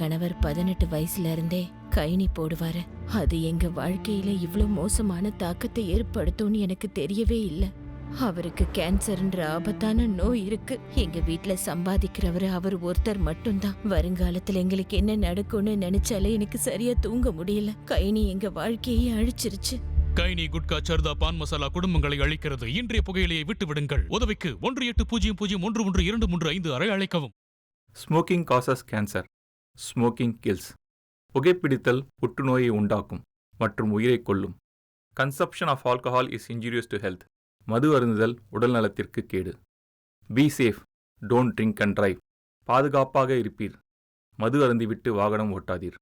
கணவர் 18 வயசுல இருந்தே கைனி போடுவாரு. அது எங்க வாழ்க்கையில இவ்ளோ மோசமான தாக்கத்தை ஏற்படுத்தும்னு எனக்கு தெரியவே இல்ல. அவருக்கு கேன்சர்ன்ற ஆபத்தான நோய் இருக்கு. எங்க வீட்ல சம்பாதிக்கிறவரு அவர் ஒருத்தர் மட்டும்தான். வருங்காலத்துல எங்களுக்கு என்ன நடக்கும்னு நினைச்சாலே எனக்கு சரியா தூங்க முடியல. கைனி எங்க வாழ்க்கையை அழிச்சிருச்சு. கைனி, குட்கா, சர்தா, பான் மசாலா குடும்பங்களை அழிக்கிறது. இன்றைய புகையிலையை விட்டு விடுங்கள். உதவிக்கு 18001123 அழைக்கவும். Smoking causes cancer. Smoking kills. புகைப்பிடித்தல் புற்றுநோயை உண்டாக்கும் மற்றும் உயிரை கொல்லும். Consumption of alcohol is injurious to health. மது அருந்துதல் உடல் நலத்திற்கு கேடு. Be safe, don't drink and drive. பாதுகாப்பாக இருப்பீர். மது அருந்திவிட்டு வாகனம் ஓட்டாதீர்.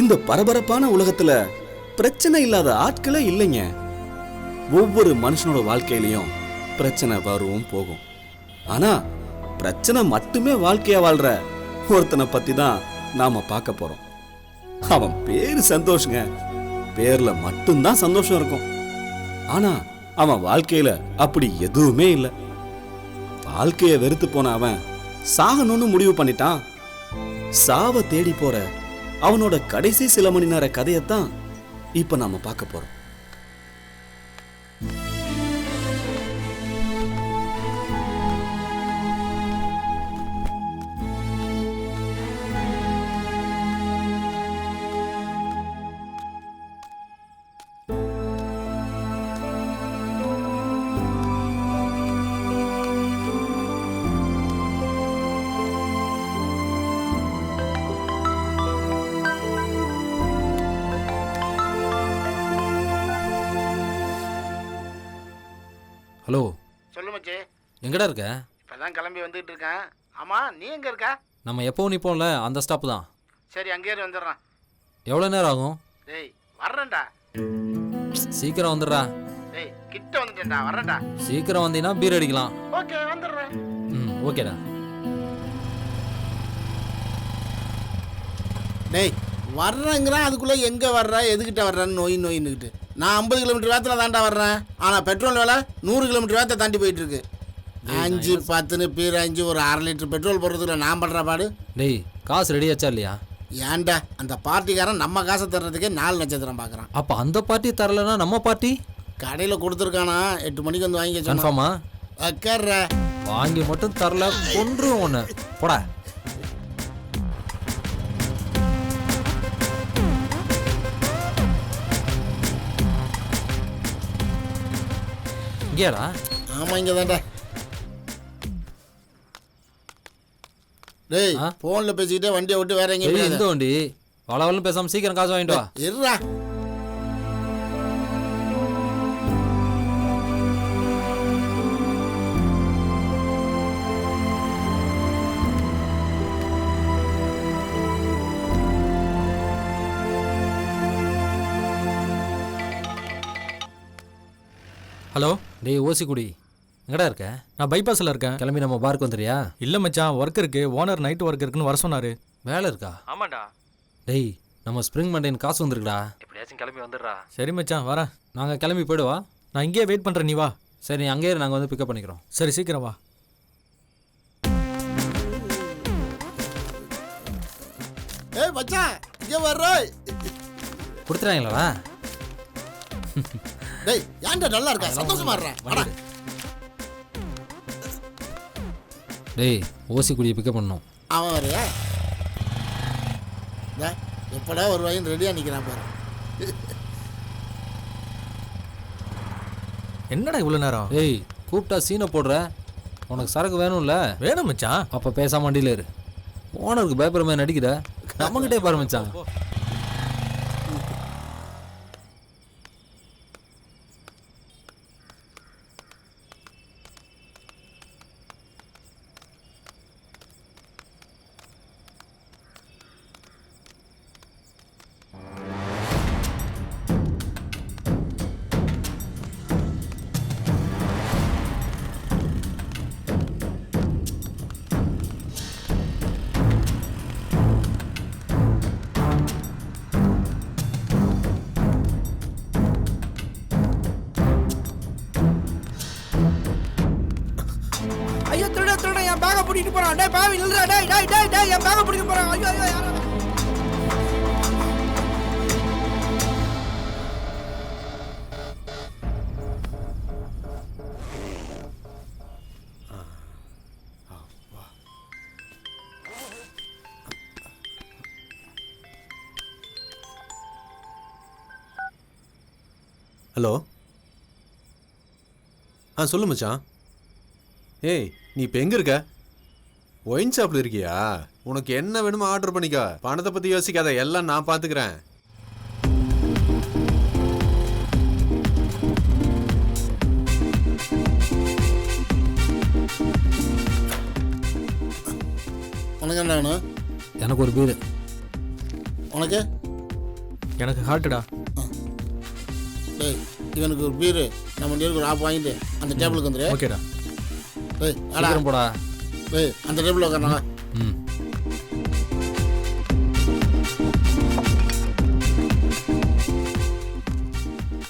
இந்த பரபரப்பான உலகத்துல பிரச்சனை இல்லாத ஆட்களே இல்லைங்க. ஒவ்வொரு மனுஷனோட வாழ்க்கையிலையும் பிரச்சனை வரும் போகும். ஆனா பிரச்சனை மட்டுமே வாழ்க்கையா வாழ்ற ஒருத்தனை பத்தி தான் நாம பார்க்க போறோம். அவன் பேரு சந்தோஷங்க. பேர்ல மட்டும்தான் சந்தோஷம் இருக்கும். ஆனா அவன் வாழ்க்கையில அப்படி எதுவுமே இல்லை. வாழ்க்கைய வெறுத்து போன அவன் சாகணும்னு முடிவு பண்ணிட்டான். சாவ தேடி போற அவனோட கடைசி சில மணி நேர கதையத்தான் இப்ப நாம பார்க்க போறோம். ஹலோ, சொல்லு மச்சி. எங்கடா இருக்க? இப்பதான் கிளம்பி வந்துட்டு இருக்கேன். ஆமா, நீ எங்க இருக்க? நம்ம எப்பவும் நிப்போம்ல, அந்த ஸ்டாப் தான். சரி, அங்கேயே வந்துடுறேன். எவ்வளோ நேரம் ஆகும்? டேய், வர்றேன்டா. சீக்கிரம் வந்துடுறா. டேய், கிட்ட வந்துட்டேன்டா, வர்றேன்டா. சீக்கிரம் வந்தீங்கன்னா பீர் அடிக்கலாம். ஓகே, வந்துடுறேன். ஓகேடா. டேய், வர்றேங்கிறேன், அதுக்குள்ளே எங்கே வர்ற, எதுக்கிட்ட வர்றேன்னு நோயின்னுக்கிட்டு. நான் 50 கிலோமீட்டர் வேகத்தில் தாண்டா வர்றேன். ஆனால் பெட்ரோல் விலை 100 கிலோமீட்டர் வேகத்தை தாண்டி போயிட்டுருக்கு. 5 10 பேர் 5 ஒரு 1/2 லிட்டர் பெட்ரோல் போடுறதுக்குள்ள நான் பண்ணுற பாடு. டேய், காசு ரெடி ஆச்சா இல்லையா? ஏன்டா, அந்த பார்ட்டிக்காரன் நம்ம காசை தர்றதுக்கே 4 நட்சத்திரம் பார்க்குறான். அப்போ அந்த பார்ட்டி தரலன்னா நம்ம பார்ட்டி கடையில் கொடுத்துருக்கானா? 8 மணிக்கு வந்து வாங்கி கன்ஃபார்மா? வைக்கற வாங்கி மட்டும் தரல கொன்றும் ஒன்று போடா. இங்கேடா. ஆமாம், இங்கே தான்டா. டேய் ஆ? போன்ல பேசிக்கிட்டே வண்டியை விட்டு வேற ஏய், எங்கேயும் இந்த வண்டி வளவலும் பேசாம சீக்கிரம் காசு வாங்கிட்டு வா. இருடா. ஹலோ, டேய் ஓசி குடி எங்கடா இருக்க? நான் பைபாஸில் இருக்கேன். கிளம்பி நம்ம பார்க் வந்துறியா? இல்லை மச்சான், ஒர்க் இருக்கு. ஓனர் நைட் ஒர்க் இருக்குன்னு வர சொன்னாரு. வேலை இருக்கா? ஆமாண்டா. டேய் நம்ம ஸ்ப்ரிங் மண்டேன் காசு வந்துருக்குடா. எப்படியாச்சும் கிளம்பி வந்துடுறா. சரி மச்சான், வரேன். நாங்கள் கிளம்பி போயிடுவா. நான் இங்கேயே வெயிட் பண்ணுறேன், நீ வா. சரி அங்கேயே நாங்கள் வந்து பிக்கப் பண்ணிக்கிறோம். சரி, சீக்கிரம் வா. ஏய் மச்சான் இங்க வர்ற. கொடுத்துறாங்களா? டேய் ஏன்டா நல்லா இருக்கா? சந்தோஷமா இருடா. வாடா. டேய் ஓசி குடியை பிக்கப் பண்ணோம். அவன் வரையா? எப்படா வருவாயின்னு ரெடியாக நிற்கிறான் பாரு. என்னடா இவ்வளோ நேரம்? டேய் கூப்பிட்டா சீனை போடுற. உனக்கு சரக்கு வேணும்ல? வேணும் மச்சான். அப்போ பேசாம வண்டியில் இரு. ஓனருக்கு பயப்படுற மாதிரி நடிக்கிற. நம்மகிட்டே பாரு மச்சான். ஐயோ திருட என் பேக பிடிக்கிட்டு போறான். டேய் பாவி நில்றா. டேய் டேய் டேய் டேய் என் பேக பிடிக்க போறான். ஐயோ ஐயோ யாரா? ஹலோ. சொல்லு மச்சான். ஏய் நீ இப்போ எங்கே இருக்க? ஒயின் ஷாப்பில் இருக்கியா? உனக்கு என்ன வேணுமோ ஆர்டர் பண்ணிக்கோ. பணத்தை பற்றி யோசிக்காத, எல்லாம் நான் பார்த்துக்கிறேன். உனக்கு என்ன வேணும்? எனக்கு ஒரு பீரு. உனக்கு? எனக்கு ஹார்ட்டுடா. டேய் இவனுக்கு ஒரு பீரு, நம்ம நேருக்கு ஒரு ஆப் வாங்கிட்டு அந்த டேபிளுக்கு வந்துடு. ஓகேடா. டேய் ஆடா. சீக்கிரம் போடா. டேய் அந்த டேபிளில் உட்காரணா. ம்.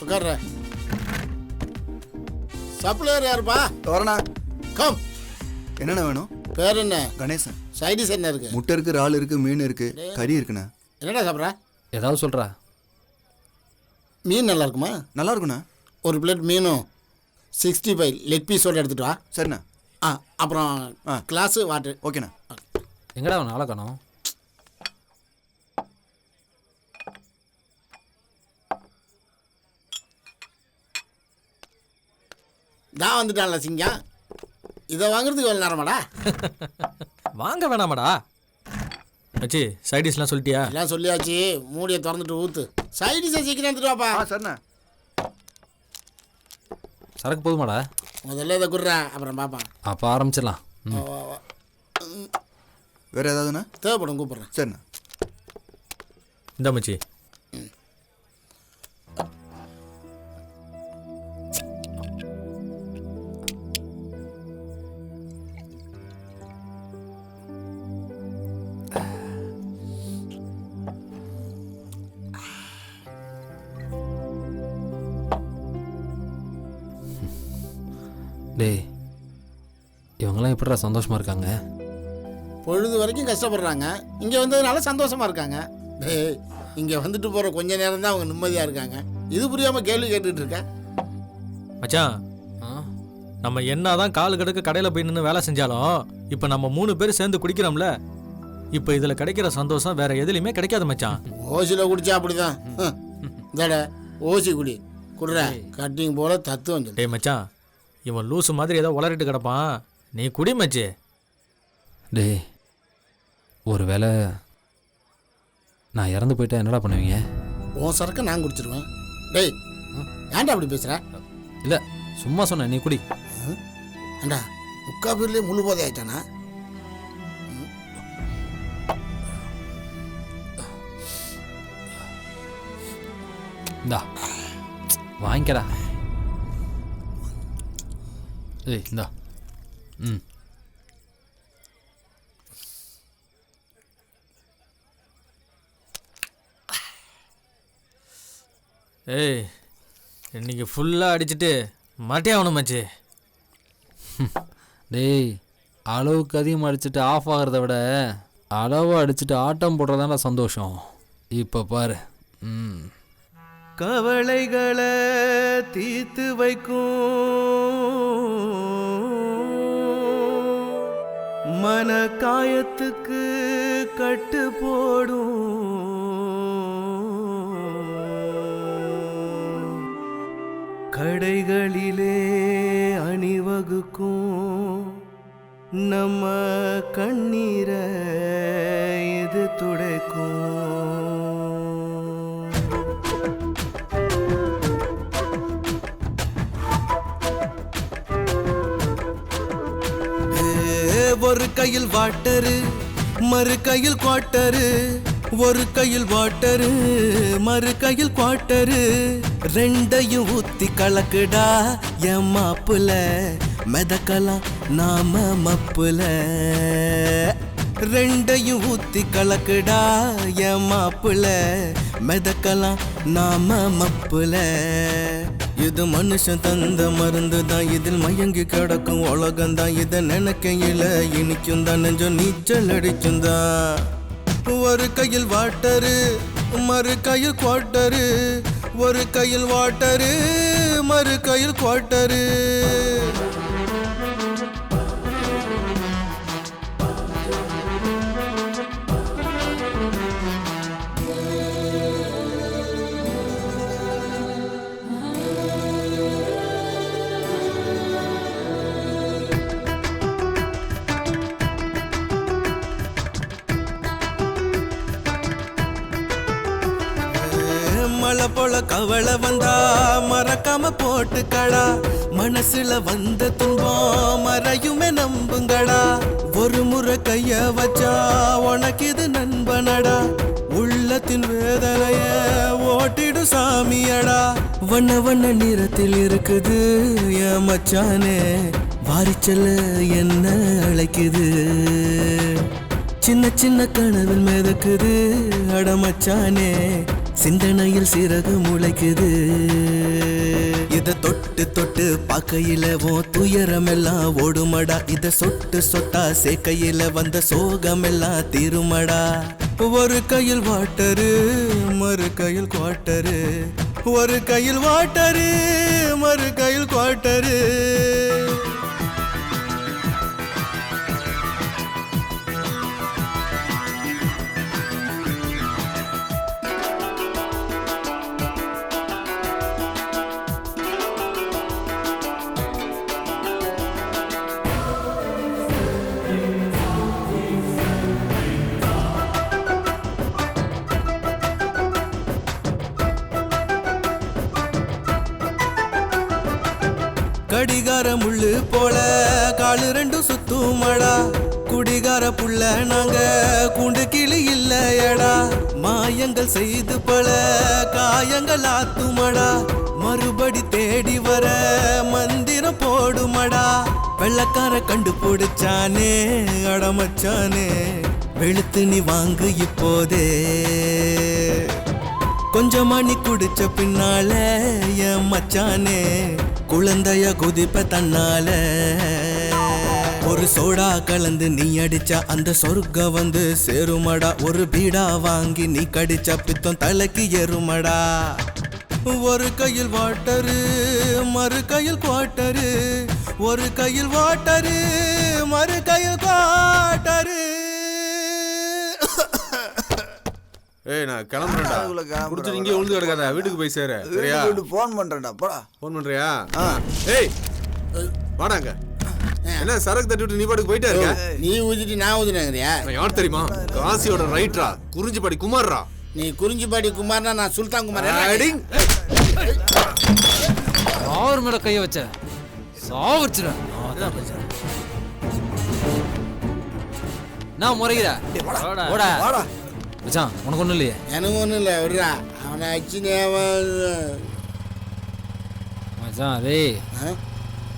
உட்கார்ற. சப்ளையர் யாருப்பா? தோரணா. கம். என்னண்ணா வேணும்? பேர் என்ன? கணேசன். சைடிஸ் என்ன இருக்கு? முட்டை இருக்கு, இறால் இருக்கு, மீன் இருக்கு, கறி இருக்குண்ணா. என்னடா சாப்பிட்ற? ஏதாவது சொல்கிறா? மீன் நல்லா இருக்குமா? நல்லா இருக்குண்ணா. ஒரு பிளேட் மீனும் 65 லெக் பீஸோடு எடுத்துகிட்டு வா. சரிண்ணா. அப்புறம் கிளாஸு வாட்டர். ஓகேண்ணா. எங்கடா அவன் ஆளை காணோம்? தான் வந்துட்டான்ல சிங்கம். இதை வாங்குறதுக்கு எவ்வளோ நேரமாடா? வாங்க வேணாமாடா. மச்சி சைடிஷ்லாம் சொல்லிட்டியா? எல்லாம் சொல்லியாச்சு. மூடியை திறந்துட்டு ஊற்று. சைடிஸை சீக்கிரம் எடுத்துட்டு வாப்பா. சரிண்ணா. சரக்கு போதுமாடா? முதல்ல இதை குடுறேன், அப்புறம் பார்ப்பான். அப்போ ஆரம்பிச்சிடலாம். வேற ஏதாவதுண்ணா? தேவைப்படும், கூப்பிட்றேன். சரிண்ணா. இந்த மச்சி. டேய் இவங்கெல்லாம் எப்படிடா சந்தோஷமாக இருக்காங்க? பொழுது வரைக்கும் கஷ்டப்படுறாங்க, இங்கே வந்ததுனால சந்தோஷமாக இருக்காங்க. டேய் இங்கே வந்துட்டு போகிற கொஞ்ச நேரம் தான் அவங்க நிம்மதியாக இருக்காங்க. இது புரியாமல் கேள்வி கேட்டுட்டு இருக்க. மச்சான், நம்ம என்னதான் காலு கடுக்க கடையில் போய் நின்று வேலை செஞ்சாலும் இப்போ நம்ம 3 பேர் சேர்ந்து குடிக்கிறோம்ல, இப்போ இதில் கிடைக்கிற சந்தோஷம் வேற எதுலையுமே கிடைக்காது மச்சான். ஓசியில் குடிச்சா அப்படிதான். இதாட ஓசி குடி குடுற கட்டிங் போல தத்துவம் சொல்லு. டேய் மச்சான், இவன் லூசு மாதிரி ஏதோ உளறிட்டு கிடப்பான், நீ குடி மச்சி. டேய் ஒரு வேளை நான் இறந்து போயிட்டா என்னடா பண்ணுவீங்க? உன் சரக்கு நான் குடிச்சிருவேன். டேய் ஏன்டா அப்படி பேசுற? இல்லை சும்மா சொன்னேன், நீ குடி. ஏண்டா முக்கா பேர்லேயே முழு போதை ஆயிட்டானா? இந்தா வாங்கிக்கடா. ஏய் இந்தா. ம் ஏய் இன்னைக்கு ஃபுல்லாக அடிச்சுட்டு மாட்டே ஆகணும் மச்சி. டேய் அளவுக்கு அதிகமாக அடிச்சுட்டு ஆஃப் ஆகிறத விட அளவு அடிச்சுட்டு ஆட்டம் போடுறதான சந்தோஷம். இப்போ பாரு. ம் கவலைகளை தீர்த்து வைக்கும் மன காயத்துக்கு கட்டு போடும் கடைகளிலே அணிவகுக்கும் நம்ம கண்ணீரை இது துடைக்கும். ஒரு கையில் வாட்டரு மறு கையில் குவாட்டரு, ஒரு கையில் வாட்டரு மறு கையில் குவாட்டரு, ரெண்டையும் ஊத்தி கலக்குடா என் மாப்புல மெதக்கலாம் நாம மப்புல. ரெண்டையும் ஊத்தி கலக்குடா என் மாப்புல மெதக்கலாம் நாம மப்புல. இது மனுஷன் தந்த மருந்து தான், இதில் மயங்கி கிடக்கும் உலகம்தான். இதை நினைக்கையில இனிக்கும் தான், நெஞ்சம் நீச்சல் அடிக்கும் தான். ஒரு கையில் வாட்டரு மறு கையில் குவாட்டரு, ஒரு கையில் வாட்டரு மறு கையில் குவாட்டரு. மழை போல கவலை வந்தா மறக்காம போட்டுக்கடா, மனசுல வந்த துன்பம் மறையுமே நம்புங்கடா. ஒரு முறை கைய வச்சா உனக்கு இது நண்பனடா, உள்ளத்தின் வேதனைய ஓட்டிடும் சாமியடா. வண்ண வண்ண நிறத்தில் இருக்குது என் மச்சானே, வாரிச்சல என்ன அழைக்குது. சின்ன சின்ன கனவில் மிதக்குது அடமச்சானே, சிந்தனையில் சிறகு முளைக்குது. இத தொட்டு தொட்டு பார்க்கையில ஓ துயரமெல்லாம் ஓடுமடா, இத சொட்டு சொட்டா சேர்க்கையில வந்த சோகமெல்லாம் தீருமடா. ஒரு கையில் வாட்டரு மறு கையில் குவாட்டரு, ஒரு கையில் வாட்டரு மறு கையில் குவாட்டரு. கடிகார முள்ளு போல காலு ரெண்டும் சுத்துமடா, குடிகார புள்ள நாங்க கூண்டு கிளி இல்லையடா. மாயங்கள் செய்து பல காயங்கள் ஆத்துமடா, மறுபடி தேடி வர மந்திரம் போடுமடா. வெள்ளக்கார கண்டுபிடிச்சானே அடமச்சானே, வெளுத்து நீ வாங்கு இப்போதே. கொஞ்சமா நீ குடிச்ச பின்னால என் மச்சானே, குழந்தைய குதிப்ப தன்னால. ஒரு சோடா கலந்து நீ அடிச்சா அந்த சொர்க்கம் வந்து சேருமடா, ஒரு பீடா வாங்கி நீ கடிச்சா பித்தம் தலைக்கு ஏறுமடா. ஒரு கையில் வாட்டரு மறு கையில் குவாட்டரு, ஒரு கையில் வாட்டரு மறு கையில் குவாட்டரு. ஏய் நான் கிளம்புறேன்டா, குடிச்சிட்டு இங்கே விழுந்து கிடக்காத, வீட்டுக்கு போய் சேர சரியா? ஃபோன் பண்றேன்டா போடா. ஃபோன் பண்றியா? ஏய் வாடாங்க. என்ன சரக்கு தட்டி விட்டு நீ பாட்டுக்கு போயிட்டே இருக்க? நீ ஊதிட்டு நான் ஊதுனேங்கிறியா? நான் யார் தெரியுமா? காசியோட ரைட்ரா, குறிஞ்சிப்பாடி குமார்ரா. நீ குறிஞ்சிப்பாடி குமார்னா நான் சுல்தான் குமார். அடிங். யார் மேல கைய வச்ச சாவச்சுறேன். நான் முறைகிற ஓடா மச்சான், உனக்கு ஒண்ணும் இல்லையே? எனக்கு ஒன்றும் இல்லை, விடுறா. அவனை அச்சுனே மச்சான் டேய்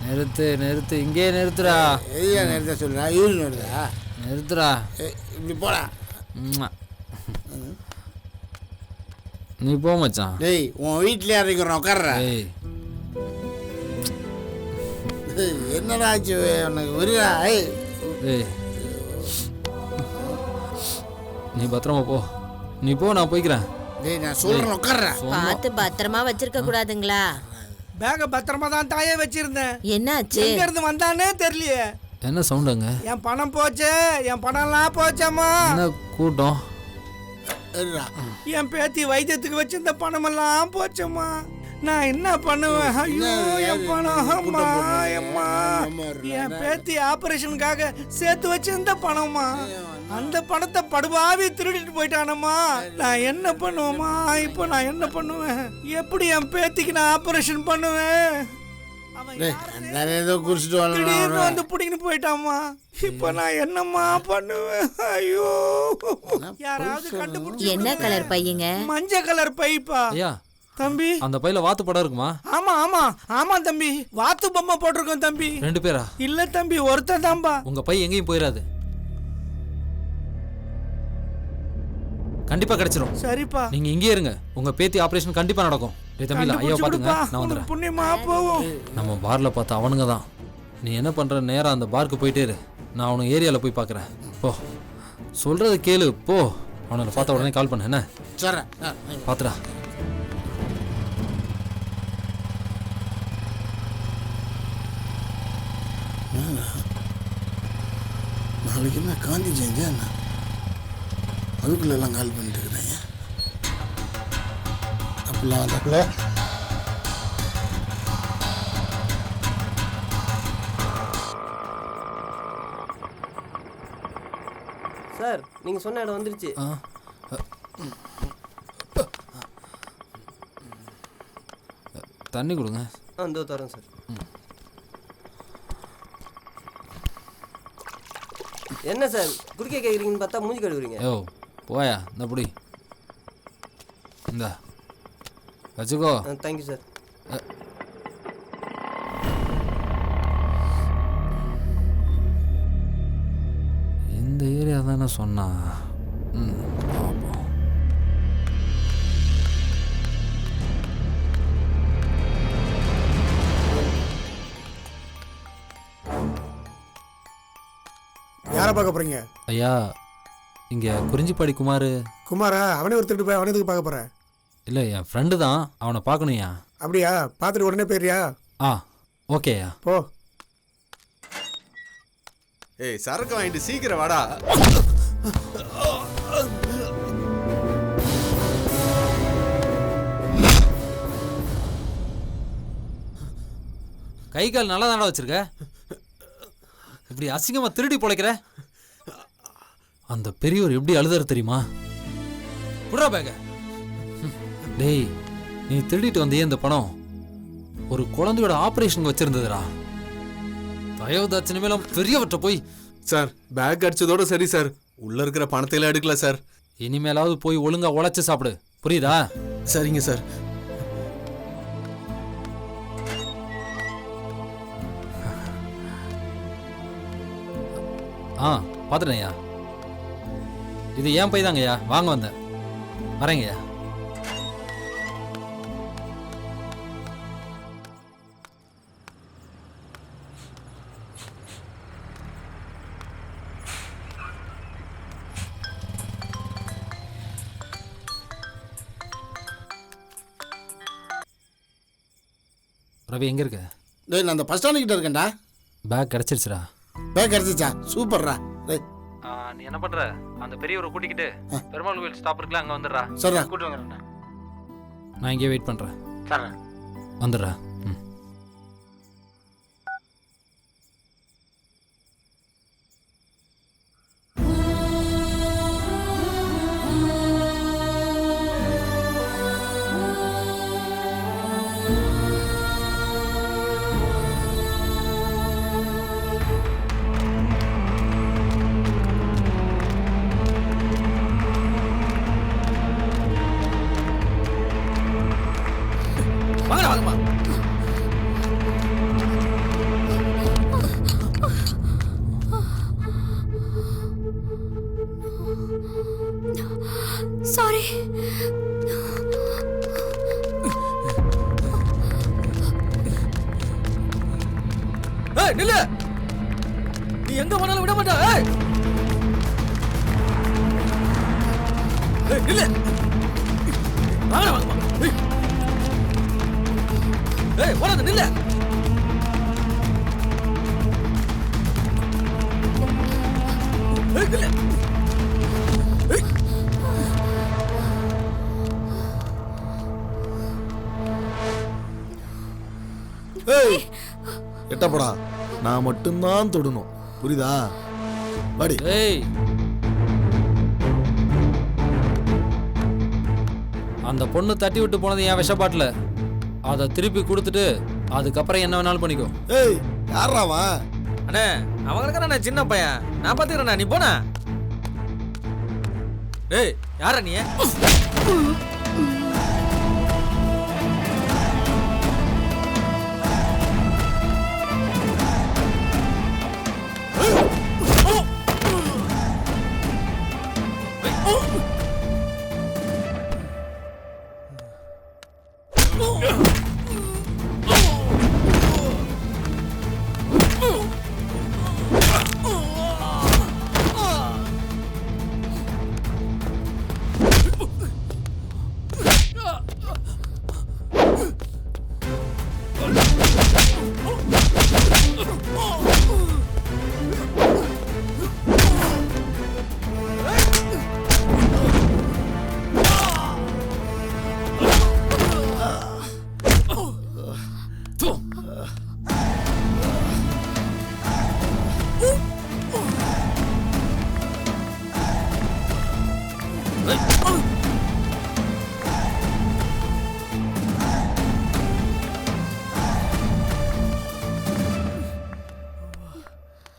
நிறுத்து இங்கே நிறுத்துடா. எதுயா நிறுத்த சொல்றா? யூரின் வருதா? நிறுத்துடா. இப்படி போடா. நீ போ மச்சான். டேய் உன் வீட்டிலே இறக்கிறோம், உட்கார்ற. என்னடா ஆச்சு உனக்கு? விடுறா. ஏய் நீ பத்திரமா போ. நீ போ, நான் போய்க்கிறேன். டேய் நான் சொல்றேன், உட்கார்ற. பார்த்து பத்திரமா வச்சிருக்க கூடாதுங்களா? பேக பத்திரமா தான் தாயே வச்சிருந்தேன். என்னாச்சு? எங்க இருந்து வந்தானே தெரியலையே. என்ன சவுண்டுங்க? என் பணம் போச்சு, என் பணம்லாம் போச்சாமா. என்ன கூட்டம்? என் பேத்தி வைத்தியத்துக்கு வச்சிருந்த பணமெல்லாம் போச்சம்மா. நான் என்ன பண்ணுவேன்? ஐயோ என் பணம். அம்மா அம்மா, என் பேத்தி ஆபரேஷனுக்காக சேர்த்து வச்சிருந்த பணம்மா. அந்த பணத்தை படுபாவி திருடிட்டு போயிட்டானம்மா. நான் என்ன பண்ணுவேம்மா? இப்போ நான் என்ன பண்ணுவேன்? எப்படி என் பேத்திக்கு நான் ஆபரேஷன் பண்ணுவேன்? ஏதோ குடிச்சிட்டு திடீர்னு வந்து பிடிக்கிட்டு போயிட்டாம்மா. இப்போ நான் என்னம்மா பண்ணுவேன்? ஐயோ யாராவது கண்டுபிடிச்சு. என்ன கலர் பையங்க? மஞ்சள் கலர் பைப்பா. ஐயா தம்பி, அந்த பையில வாத்து படம் இருக்குமா? ஆமா ஆமா ஆமா தம்பி, வாத்து பொம்மை போட்டிருக்கோம் தம்பி. 2 பேரா? இல்ல தம்பி, ஒருத்தன் தான்பா. உங்க பை எங்கேயும் போயிடாது, கண்டிப்பா கிடைச்சிரும். சரிப்பா, நீங்க இங்கே இருங்க. உங்க பேத்தி ஆபரேஷன் கண்டிப்பா நடக்கும். டேய் தம்பி, ஐயா பாத்துங்க, நான் வந்துறேன். புண்ணியமா போவோம். நம்ம பார்ல பார்த்த அவனுங்க தான். நீ என்ன பண்ற? நேரா அந்த பார்க்கு போயிட்டே இரு. நான் அவனுக்கு ஏரியால போய் பார்க்கறேன். போ, சொல்றது கேளு. போ, அவனை பார்த்த உடனே கால் பண்ணு. என்ன சரி பாத்துடா. நாளைக்கு என்ன காந்தி ஜெயந்தியா? அதுக்குள்ள எல்லாம் கால் பண்ணிட்டு இருக்கிறேன். அப்படிலாம் வந்தாக்குள்ள சார், நீங்க சொன்ன இடம் வந்துருச்சு. தண்ணி கொடுங்க. இதோ தரேன் சார். என்ன சார் குடிக்க கேட்குறீங்கன்னு பார்த்தா மூஞ்சி கழுவுறீங்க. ஓ போயா, இந்த புடி இந்த வச்சுக்கோ. Thank you sir. இந்த ஏரியா தானே சொன்னா. யாரை பார்க்க போறீங்க? ஐயா, இங்க குறிஞ்சிப்பாடி குமார். குமாரா? அவனே ஒருத்தர் போய் அவனே எதுக்கு பார்க்க போற? இல்லை, என் ஃப்ரெண்டு தான். அவனை பார்க்கணுயா. அப்படியா? பார்த்துட்டு உடனே போயிடுறியா? ஓகேயா. போ. ஏய் சரக்கு வாங்கிட்டு சீக்கிரம் வாடா. கை கால் நல்லா தாண்டா வச்சிருக்க. இப்படி அசிங்கமா திருடி பொழைக்கிற. அந்த பெரியவர் எப்படி அழுதாரு தெரியுமா? குடுறா பேக. டேய், நீ திருடிட்டு வந்தியே இந்த பணம் ஒரு குழந்தையோட ஆபரேஷனுக்கு வச்சிருந்ததுடா. தயவுதாட்சணியமெல்லாம் பெரியவற்ற போய். சார், பேக் அடிச்சதோட சரி சார், உள்ள இருக்கிற பணத்தை எல்லாம் எடுக்கல சார். இனிமேலாவது போய் ஒழுங்கா உழைச்சு சாப்பிடு, புரியுதா? சரிங்க சார். பார்த்துட்டேன்யா. இது ஏன் பை தாங்கய்யா, வாங்க வந்தேன். வரேங்கய்யா. ரவி எங்க இருக்க? டேய் நான் அந்த பஸ் ஸ்டாண்ட் கிட்ட இருக்கேன்டா. பேக் கிடைச்சிருச்சுடா. பேக் கிடைச்சிச்சா? சூப்பர்ரா. டேய் நீ என்ன பண்ற? அந்த பெரியவரை கூட்டிக்கிட்டு பெருமாள் கோயில் ஸ்டாப் இருக்குல்ல, அங்க வந்துடுறா. சரிடா. கூட்டு வந்துடுறேன். நான் இங்கே வெயிட் பண்றேன். சரி வந்துடுறா. சாரி. ஏய் நில்லு, நீ எங்க போனாலும் விட மாட்டா. ஏய் நில்லு, வாங்க வாங்க. ஏய் ஓடாத, நில்லு. ஏய் நில்லு. ஏய் எட்டப்படா, நான் மட்டும்தான் தொடணும், புரியுதா? வாடி. ஏய், அந்த பொண்ணு தட்டி விட்டு போனது என் விஷப்பாட்டில். அதை திருப்பி கொடுத்துட்டு அதுக்கப்புறம் என்ன வேணாலும் பண்ணிக்கோ. ஏய் யாராவா? அண்ணே அவங்களுக்கு நான் சின்ன பையன், நான் பாத்துக்கிறேண்ணா, நீ போன. ஏய் யாரா நீ?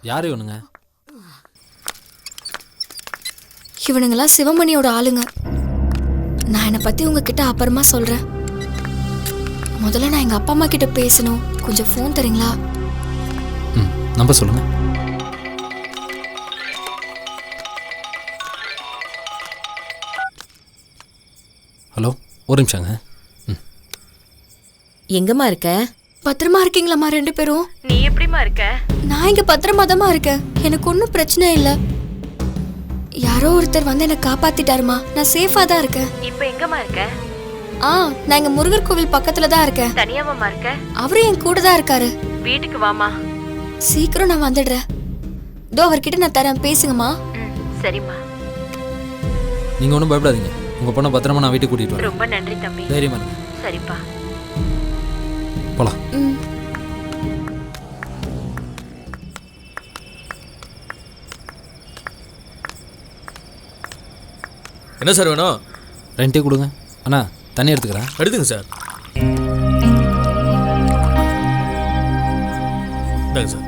யார் இவனுங்க? இவனுங்கெல்லாம் சிவமணியோட ஆளுங்க. நான் என்னை பத்தி உங்ககிட்ட அப்புறமா சொல்றேன். முதல்ல நான் எங்க அப்பா அம்மா கிட்ட பேசணும். கொஞ்சம் ஃபோன் தரீங்களா? நம்பர் சொல்லுங்க. ஹலோ, ஒரு நிமிஷங்க. எங்கம்மா இருக்க? பத்திரமா இருக்கீங்களாம்மா ரெண்டு பேரும்? நீ எப்படிமா இருக்க? நான் இங்க பத்திரமா தான் இருக்கேன். எனக்கு ஒன்றும் பிரச்சனை இல்லை. யாரோ ஒருத்தர் வந்து என்னை காப்பாத்திட்டாருமா. நான் சேஃபா தான் இருக்கேன். இப்போ எங்கம்மா இருக்க? நான் இங்க முருகர் கோவில் பக்கத்துல தான் இருக்கேன். தனியாவா இருக்க? அவரும் என் கூட தான் இருக்காரு. வீட்டுக்கு வாமா. சீக்கிரம் நான் வந்துடுறேன். இதோ அவர்கிட்ட நான் தரேன், பேசுங்கம்மா. சரிம்மா. நீங்க ஒன்றும் பயப்படாதீங்க. உங்க பொண்ணை பத்திரமா நான் வீட்டுக்கு கூட்டிட்டு வரேன். ரொம்ப நன்றி தம்பி. தைரியமா இருங்க. சரிப்பா. போலாம். என்ன சார் வேணும்? ரெண்டே கொடுங்க. அண்ணா தண்ணி எடுத்துக்கிறேன். எடுத்துங்க சார். இந்தாங்க சார்.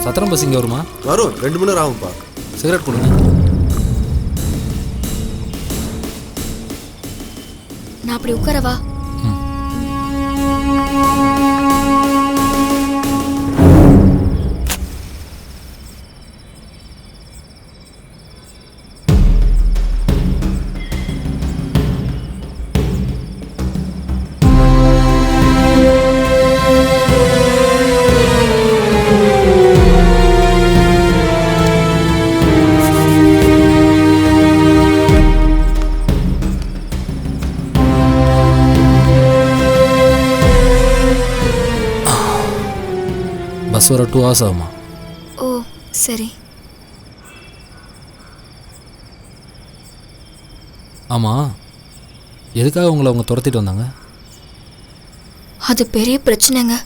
சத்திரம் பஸ் இங்கே வருமா? வரும், 2 மணி நேரம் ஆகும்ப்பா. சிகரெட் கொடுங்க. நான் அப்படி உட்காரவா? பஸ் வர 2 hours ஆகுமா? ஓ சரி. ஆமாம், எதுக்காக உங்களை அவங்க துரத்திட்டு வந்தாங்க? அது பெரிய பிரச்சனைங்க.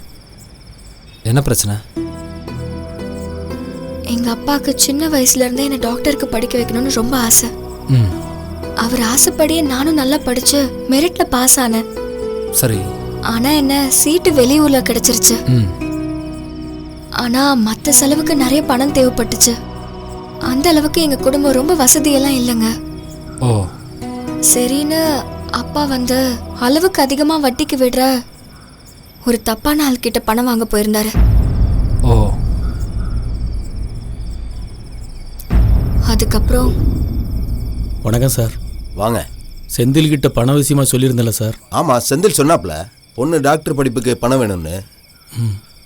என்ன பிரச்சனை? எங்க அப்பாவுக்கு சின்ன வயசுல இருந்தே என்னை டாக்டருக்கு படிக்க வைக்கணும்னு ரொம்ப ஆசை. அவர் ஆசைப்படியே நானும் நல்லா படிச்சு மெரிட்ல பாஸ் ஆனேன். சரி. ஆனா என்ன சீட்டு வெளியூர்ல கிடைச்சிருச்சு. ம். ஆனா மற்ற செலவுக்கு நிறைய பணம் தேவைப்பட்டுச்சு. அந்த அளவுக்கு எங்க குடும்பம் ரொம்ப வசதியெல்லாம் இல்லைங்க. ஓ. சரின்னு அப்பா வந்து அளவுக்கு அதிகமா வட்டிக்கு விடுற ஒரு தப்பான ஆள் கிட்ட பணம் வாங்க போயிருந்தாரு. ஓ. அதுக்கப்புறம் வணக்கம் சார். வாங்க. செந்தில் கிட்ட பண விஷயமா சொல்லியிருந்தல சார். ஆமா, செந்தில் சொன்னாப்ல பொண்ணு டாக்டர் படிப்புக்கு பணம் வேணும்னு.